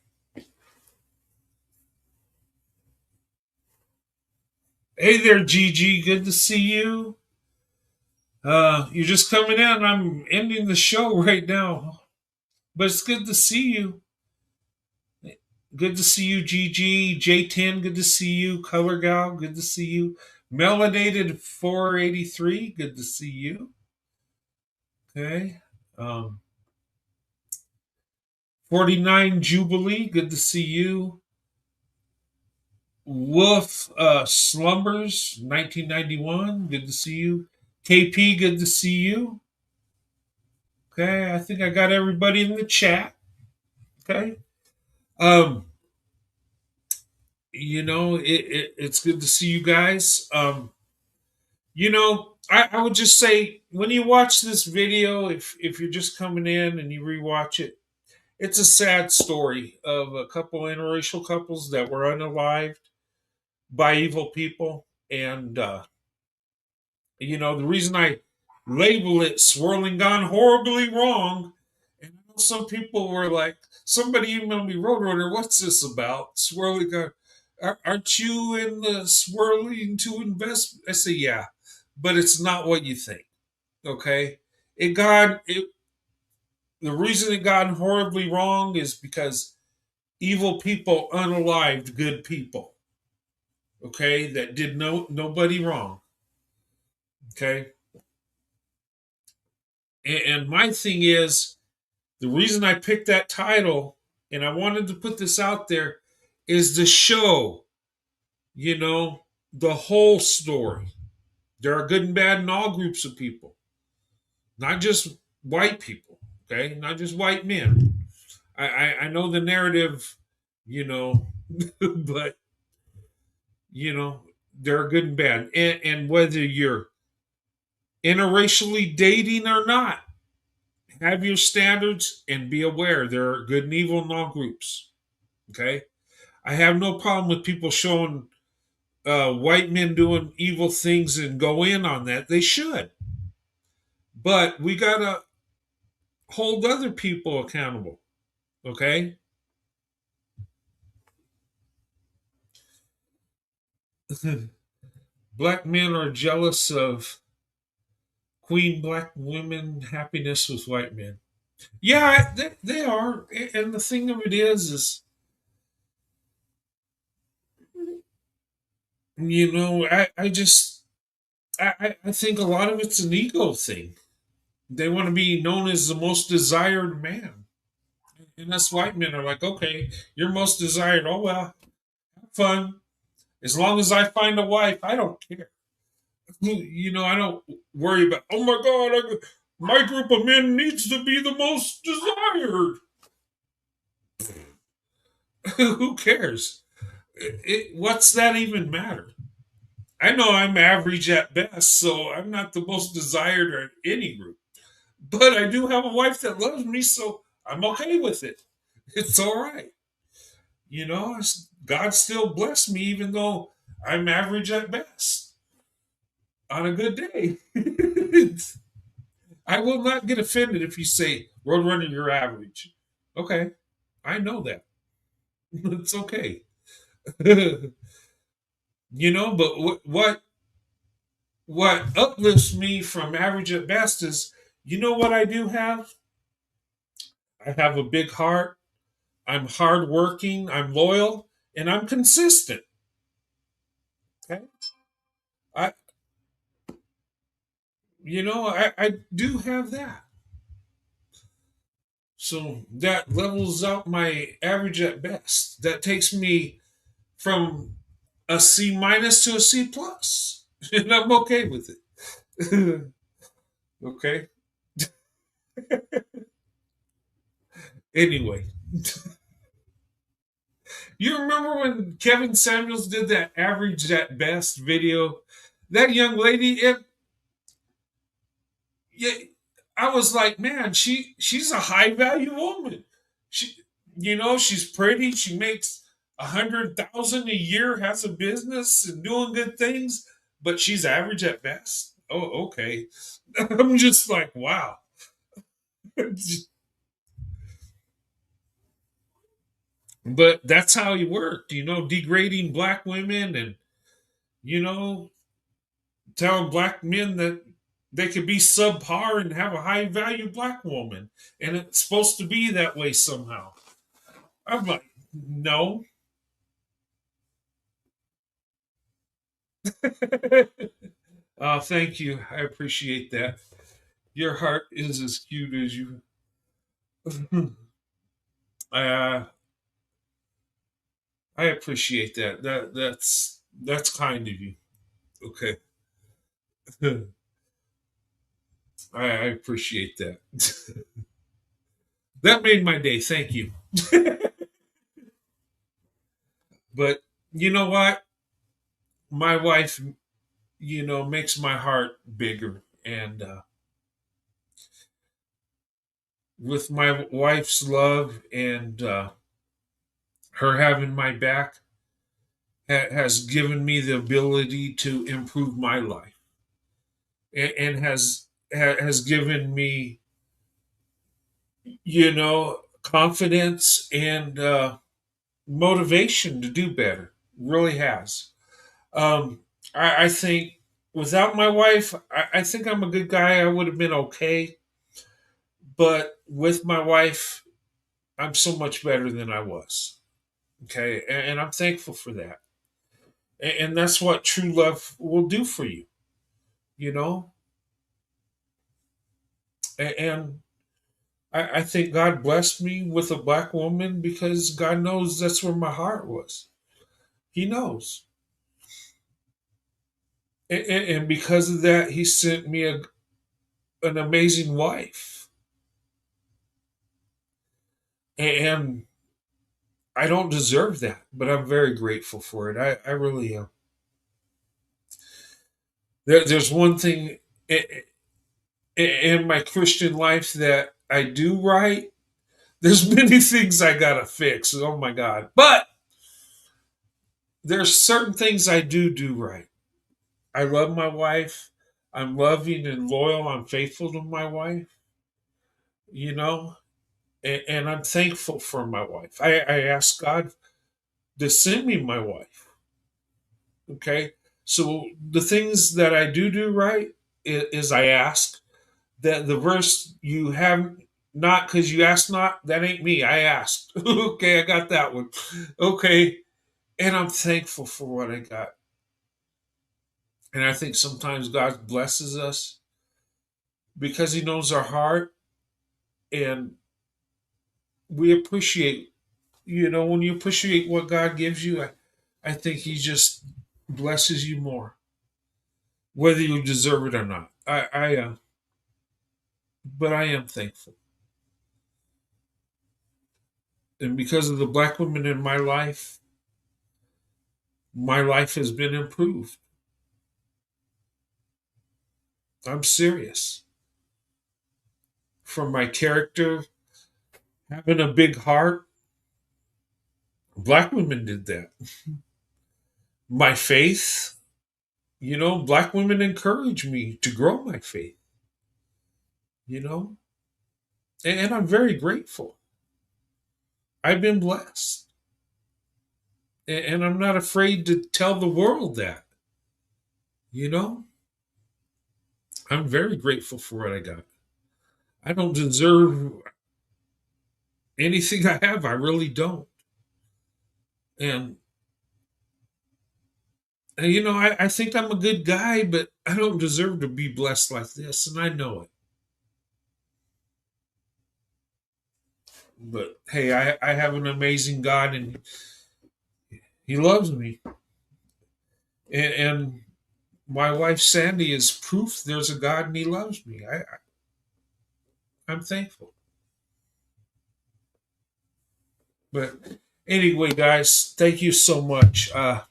Hey there, Gigi. Good to see you. You're just coming in. I'm ending the show right now. But it's good to see you. Good to see you, Gigi. J10, good to see you. Color Gal, good to see you. Melanated 483, good to see you. Okay. 49 Jubilee, good to see you. Wolf Slumbers, 1991, good to see you. KP, good to see you. Okay, I think I got everybody in the chat. Okay. It's good to see you guys. I would just say when you watch this video, if you're just coming in and you rewatch it, it's a sad story of a couple interracial couples that were unalived by evil people. And the reason I label it Swirling Gone Horribly Wrong, and I know some people were like, somebody emailed me, Roadrunner, what's this about? Swirling Gone. Aren't you in the swirling to invest? I say, yeah, but it's not what you think. Okay. The reason it got horribly wrong is because evil people unalived good people. Okay. That did nobody wrong. Okay. And my thing is, the reason I picked that title, and I wanted to put this out there, is to show, the whole story. There are good and bad in all groups of people, not just white people, okay? Not just white men. I know the narrative, but, there are good and bad. And whether you're interracially dating or not, have your standards and be aware there are good and evil in all groups, okay? I have no problem with people showing white men doing evil things and go in on that. They should. But we got to hold other people accountable, okay? Black men are jealous of Queen black women, happiness with white men. Yeah, they are. And the thing of it is I think a lot of it's an ego thing. They want to be known as the most desired man. And us white men are like, okay, you're most desired. Oh, well, have fun. As long as I find a wife, I don't care. I don't worry about, oh my God, my group of men needs to be the most desired. Who cares? What's that even matter? I know I'm average at best, so I'm not the most desired in any group. But I do have a wife that loves me, so I'm okay with it. It's all right. God still bless me, even though I'm average at best on a good day. I will not get offended if you say, Roadrunner, you're average. Okay, I know that. It's okay. But what uplifts me from average at best is, what I do have? I have a big heart. I'm hardworking. I'm loyal, and I'm consistent. Okay, I I do have that. So that levels out my average at best. That takes me from a C minus to a C plus, and I'm okay with it. Okay. Anyway, you remember when Kevin Samuels did that average at best video? That young lady, yeah, I was like, man, she's a high value woman. She, she's pretty. She makes 100,000 a year, has a business, and doing good things, but she's average at best. Oh, okay. I'm just like, wow. But that's how he worked, degrading black women and you know telling black men that they could be subpar and have a high value black woman, and it's supposed to be that way somehow. I'm like, no. Thank you. I appreciate that. Your heart is as cute as you. uh, I appreciate that. That's kind of you. Okay. I appreciate that. That made my day. Thank you. But you know what? My wife, makes my heart bigger. And with my wife's love and her having my back has given me the ability to improve my life, and has given me, confidence and motivation to do better. Really has. Um, I think without my wife, I think I'm a good guy. I would have been okay. But with my wife, I'm so much better than I was. Okay. And I'm thankful for that. And that's what true love will do for you, you know? And I think God blessed me with a black woman because God knows that's where my heart was. He knows. And because of that, He sent me an amazing wife. And I don't deserve that, but I'm very grateful for it. I really am. There's one thing in my Christian life that I do right. There's many things I gotta fix. Oh my God! But there's certain things I do right. I love my wife. I'm loving and loyal. I'm faithful to my wife. You know, and I'm thankful for my wife. I ask God to send me my wife. Okay, so the things that I do right is I ask, That the verse you have not because you asked not, that ain't me. I asked. Okay, I got that one. Okay. And I'm thankful for what I got. And I think sometimes God blesses us because He knows our heart, and we appreciate, when you appreciate what God gives you, I think He just blesses you more, whether you deserve it or not. But I am thankful. And because of the black women in my life has been improved. I'm serious. From my character, having a big heart, black women did that. My faith, black women encouraged me to grow my faith, you know, and I'm very grateful. I've been blessed. And I'm not afraid to tell the world that, you know, I'm very grateful for what I got. I don't deserve anything I have. I really don't. And, I think I'm a good guy, but I don't deserve to be blessed like this. And I know it. But hey, I have an amazing God, and He loves me. And my wife Sandy is proof there's a God and He loves me. I'm thankful. But anyway, guys, thank you so much. I'll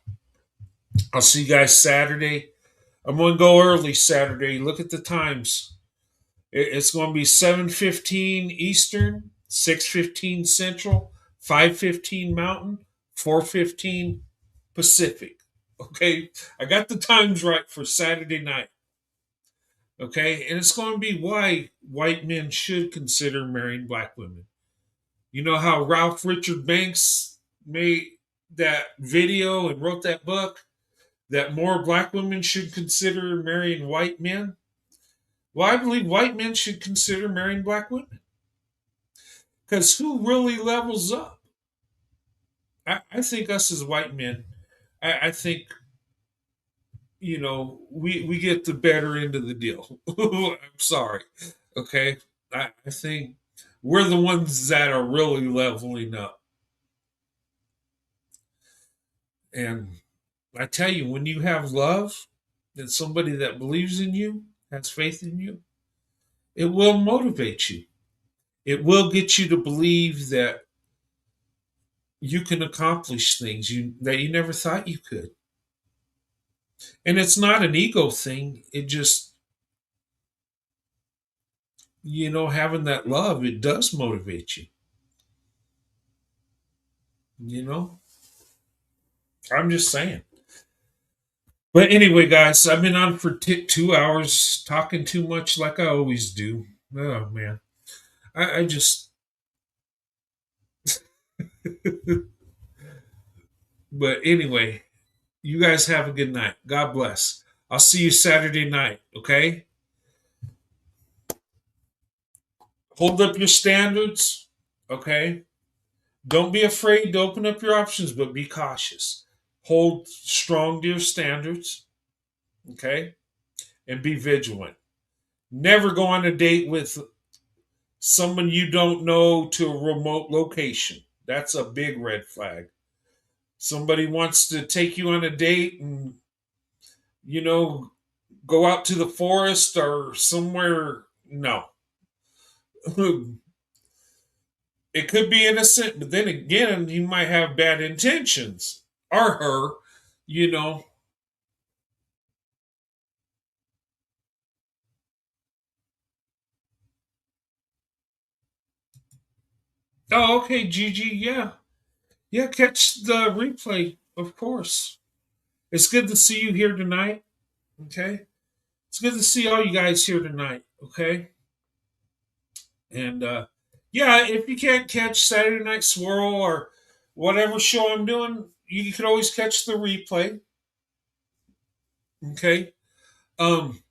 see you guys Saturday. I'm going to go early Saturday. Look at the times. It's going to be 7:15 Eastern, 6:15 Central, 5:15 Mountain, 4:15 Pacific. Okay, I got the times right for Saturday night. Okay, and it's going to be why white men should consider marrying black women. You know how Ralph Richard Banks made that video and wrote that book that more black women should consider marrying white men? Well, I believe white men should consider marrying black women. Because who really levels up? I think us as white men, I think, we get the better end of the deal. I'm sorry. Okay. I think we're the ones that are really leveling up. And I tell you, when you have love and somebody that believes in you, has faith in you, it will motivate you. It will get you to believe that you can accomplish things that you never thought you could. And it's not an ego thing. It just, having that love, it does motivate you. You know, I'm just saying. But anyway, guys, I've been on for 2 hours talking too much like I always do. Oh, man. I just. But anyway, you guys have a good night. God bless. I'll see you Saturday night, okay? Hold up your standards, okay? Don't be afraid to open up your options, but be cautious. Hold strong to your standards, okay? And be vigilant. Never go on a date with someone you don't know to a remote location. That's a big red flag. Somebody wants to take you on a date and, go out to the forest or somewhere. No. It could be innocent, but then again, you might have bad intentions. Or her, you know. Oh, okay, Gigi, yeah. Yeah, catch the replay, of course. It's good to see you here tonight. Okay. It's good to see all you guys here tonight. Okay. And yeah, if you can't catch Saturday Night Swirl or whatever show I'm doing, you can always catch the replay. Okay. Um,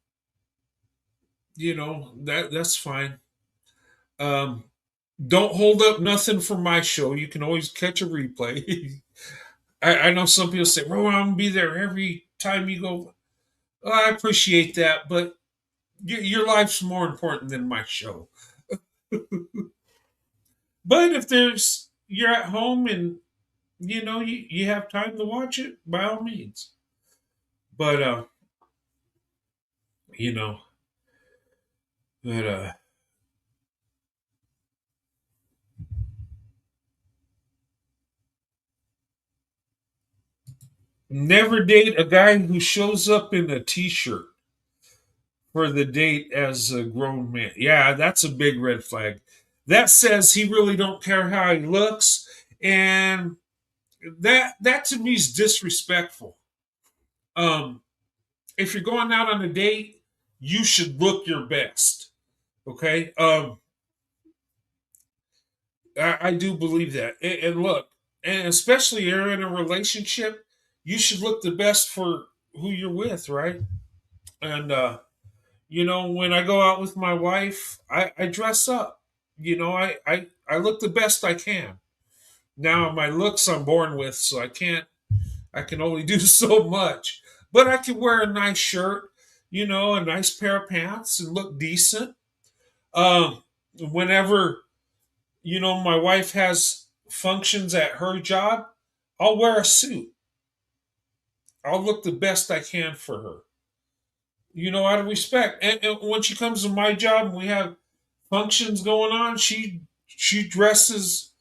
that's fine. Um, don't hold up nothing from my show. You can always catch a replay. I know some people say, "Well, I'm gonna be there every time you go." Well, I appreciate that, but your life's more important than my show. But if you're at home and you have time to watch it, by all means. But you know, but never date a guy who shows up in a t-shirt for the date as a grown man. Yeah, that's a big red flag. That says he really don't care how he looks, and that to me is disrespectful. Um, if you're going out on a date, you should look your best. Okay. I do believe that. And look, and especially you're in a relationship, you should look the best for who you're with, right? And when I go out with my wife, I dress up. I look the best I can. Now my looks I'm born with, so I can only do so much. But I can wear a nice shirt, a nice pair of pants and look decent. Whenever my wife has functions at her job, I'll wear a suit. I'll look the best I can for her. Out of respect. And when she comes to my job and we have functions going on, she dresses,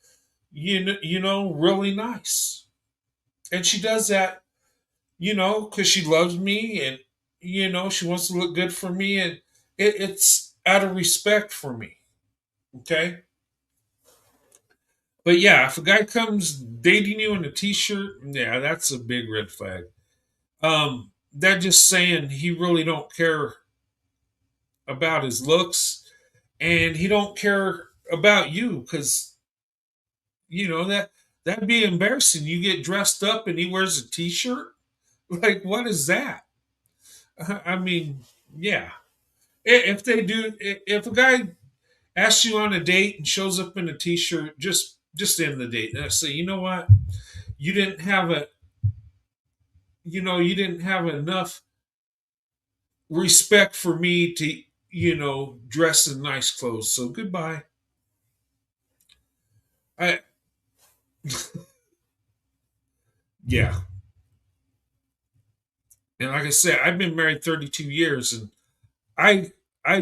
really nice. And she does that, because she loves me and she wants to look good for me, and it's out of respect for me. Okay. But yeah, if a guy comes dating you in a t-shirt, yeah, that's a big red flag. That just saying he really don't care about his looks, and he don't care about you, because that'd be embarrassing. You get dressed up and he wears a t-shirt. Like, what is that? I mean, yeah. If they do, if a guy asks you on a date and shows up in a t-shirt, just end the date. And I say, you know what? You didn't have enough respect for me to, dress in nice clothes. So goodbye. I Yeah. And like I said, I've been married 32 years, and I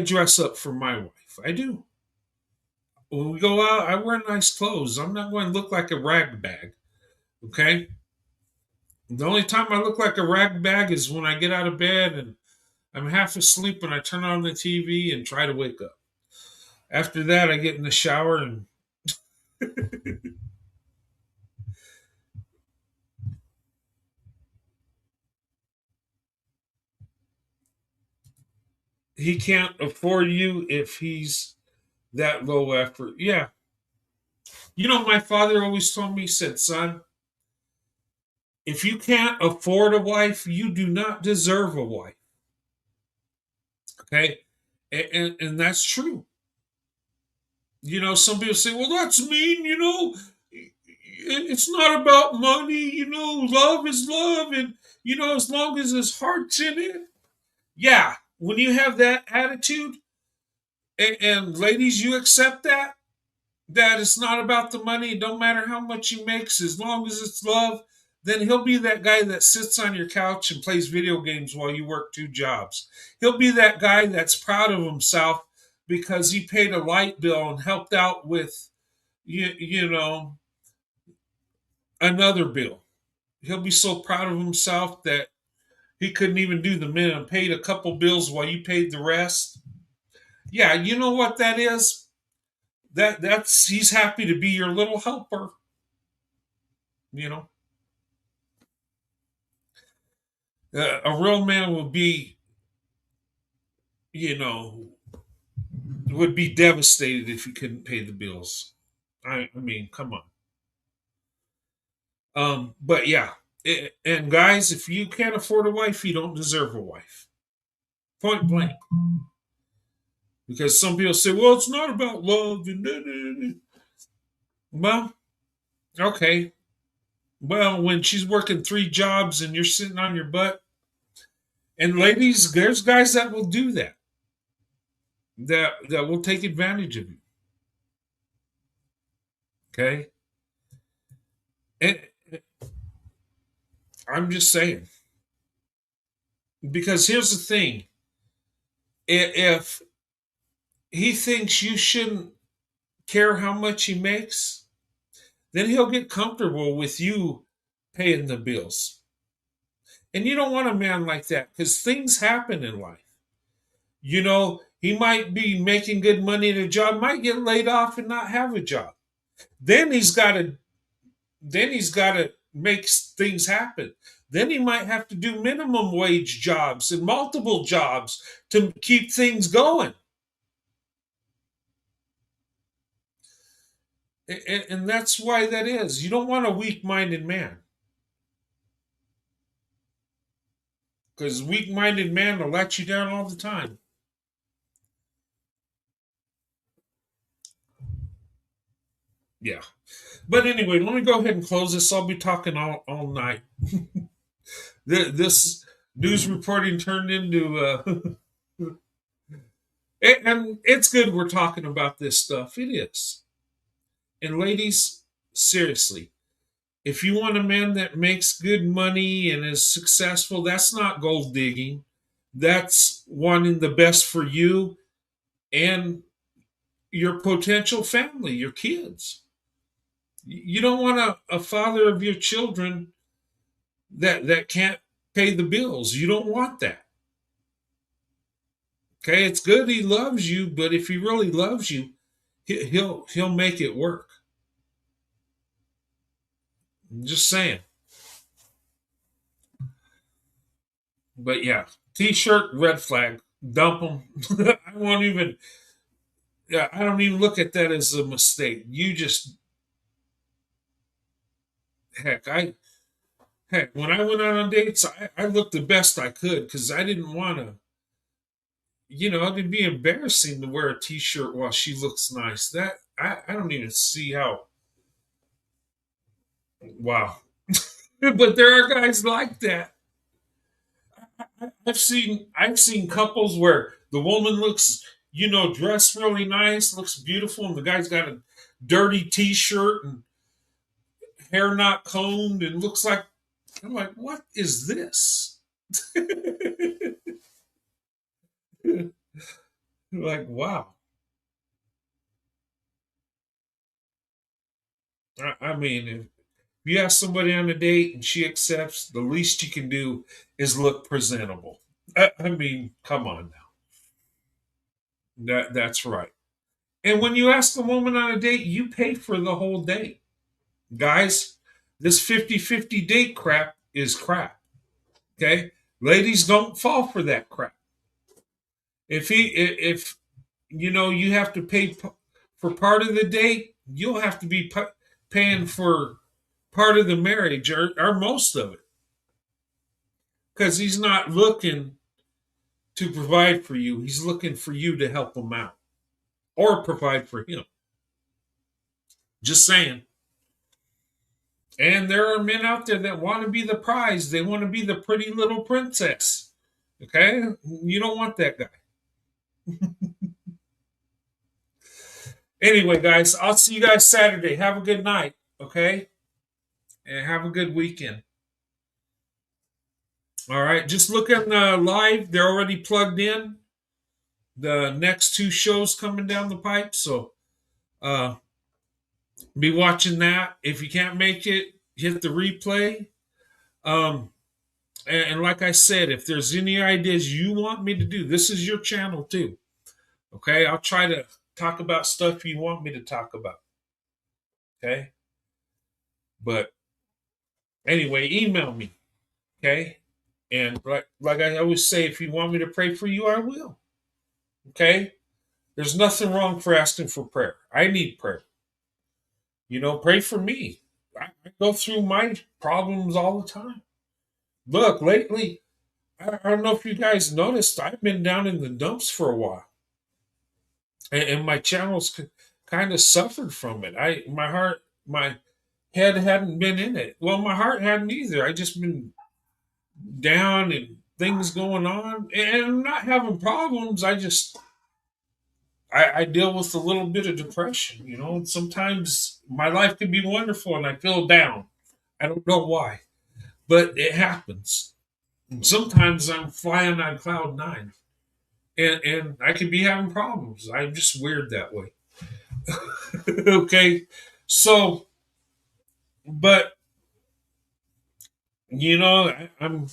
dress up for my wife. I do. When we go out, I wear nice clothes. I'm not going to look like a rag bag. Okay? The only time I look like a rag bag is when I get out of bed and I'm half asleep and I turn on the TV and try to wake up. After that, I get in the shower and he can't afford you if he's that low effort. Yeah. My father always told me, he said, son, if you can't afford a wife, you do not deserve a wife. Okay. And that's true. Some people say, well, that's mean, it's not about money, love is love. And, as long as his heart's in it. Yeah. When you have that attitude, and ladies, you accept that it's not about the money. It don't matter how much he makes, as long as it's love, then he'll be that guy that sits on your couch and plays video games while you work two jobs. He'll be that guy that's proud of himself because he paid a light bill and helped out with, another bill. He'll be so proud of himself that he couldn't even do the minimum, paid a couple bills while you paid the rest. Yeah, you know what that is? That's he's happy to be your little helper. You know, a real man would be, would be devastated if he couldn't pay the bills. I mean, come on. But yeah, and guys, if you can't afford a wife, you don't deserve a wife. Point blank. Because some people say, well, it's not about love. And da, da, da. Well, okay. Well, when she's working 3 jobs and you're sitting on your butt, and ladies, there's guys that will do that. That will take advantage of you. Okay? And I'm just saying. Because here's the thing. If he thinks you shouldn't care how much he makes, then he'll get comfortable with you paying the bills. And you don't want a man like that because things happen in life. You know, he might be making good money in a job, might get laid off and not have a job. Then he's got to make things happen. Then he might have to do minimum wage jobs and multiple jobs to keep things going. And that's why that is. You don't want a weak-minded man. Because weak-minded man will let you down all the time. Yeah. But anyway, let me go ahead and close this. I'll be talking all night. This news reporting turned into... and it's good we're talking about this stuff. It is. And ladies, seriously, if you want a man that makes good money and is successful, that's not gold digging. That's wanting the best for you and your potential family, your kids. You don't want a father of your children that can't pay the bills. You don't want that. Okay, it's good he loves you, but if he really loves you, he'll make it work. I'm just saying. But yeah, T-shirt, red flag, dump them. I won't even. Yeah, I don't even look at that as a mistake. You just heck, when I went out on dates, I looked the best I could because I didn't want to. You know, it'd be embarrassing to wear a T-shirt while she looks nice. That I don't even see how. Wow, but there are guys like that. I've seen couples where the woman looks, dressed really nice, looks beautiful, and the guy's got a dirty T-shirt and hair not combed, and looks like I'm like, what is this? Like, wow. I mean, if you ask somebody on a date and she accepts, the least you can do is look presentable. I mean, come on now. That's right. And when you ask a woman on a date, you pay for the whole date. Guys, this 50-50 date crap is crap. Okay? Ladies, don't fall for that crap. If you have to pay for part of the date, you'll have to be paying for part of the marriage or most of it. Because he's not looking to provide for you. He's looking for you to help him out or provide for him. Just saying. And there are men out there that want to be the prize. They want to be the pretty little princess. Okay? You don't want that guy. Anyway, guys, I'll see you guys Saturday. Have a good night. Okay? And have a good weekend. All right. Just look at the live. They're already plugged in. The next 2 shows coming down the pipe. So be watching that. If you can't make it, hit the replay. And like I said, if there's any ideas you want me to do, this is your channel too. Okay? I'll try to talk about stuff you want me to talk about. Okay? But anyway, email me. Okay? And like I always say, if you want me to pray for you, I will. Okay? There's nothing wrong for asking for prayer. I need prayer. Pray for me. I go through my problems all the time. Look, lately, I don't know if you guys noticed, I've been down in the dumps for a while. and my channels kind of suffered from it. My head hadn't been in it. Well, my heart hadn't either. I just been down and things going on, and I'm not having problems. I deal with a little bit of depression, and sometimes my life can be wonderful and I feel down. I don't know why, but it happens. And sometimes I'm flying on cloud nine, and I could be having problems. I'm just weird that way. Okay. So, but, I'm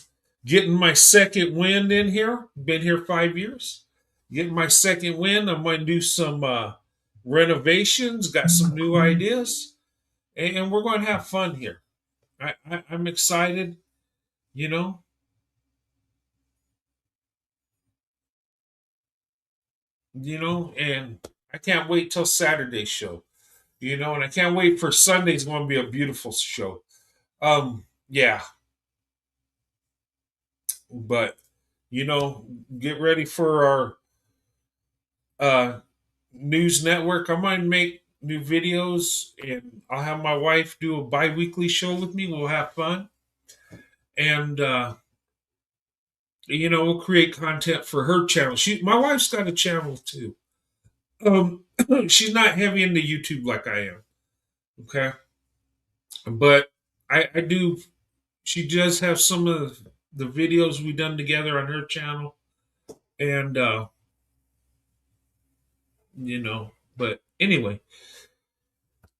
getting my second wind in here. Been here 5 years. Getting my second wind. I'm going to do some renovations, got some new ideas, and we're going to have fun here. I'm excited, you know, and I can't wait till Saturday's show, and I can't wait for Sunday's going to be a beautiful show. Yeah, but get ready for our news network. I might make new videos, and I'll have my wife do a bi-weekly show with me. We'll have fun, and we'll create content for her channel. My wife's got a channel too. She's not heavy into YouTube like I am. Okay, but I do. She does have some of the videos we done together on her channel, and But anyway,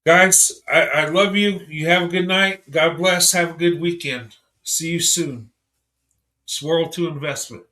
guys, I love you. You have a good night. God bless. Have a good weekend. See you soon. Swirl to Investment.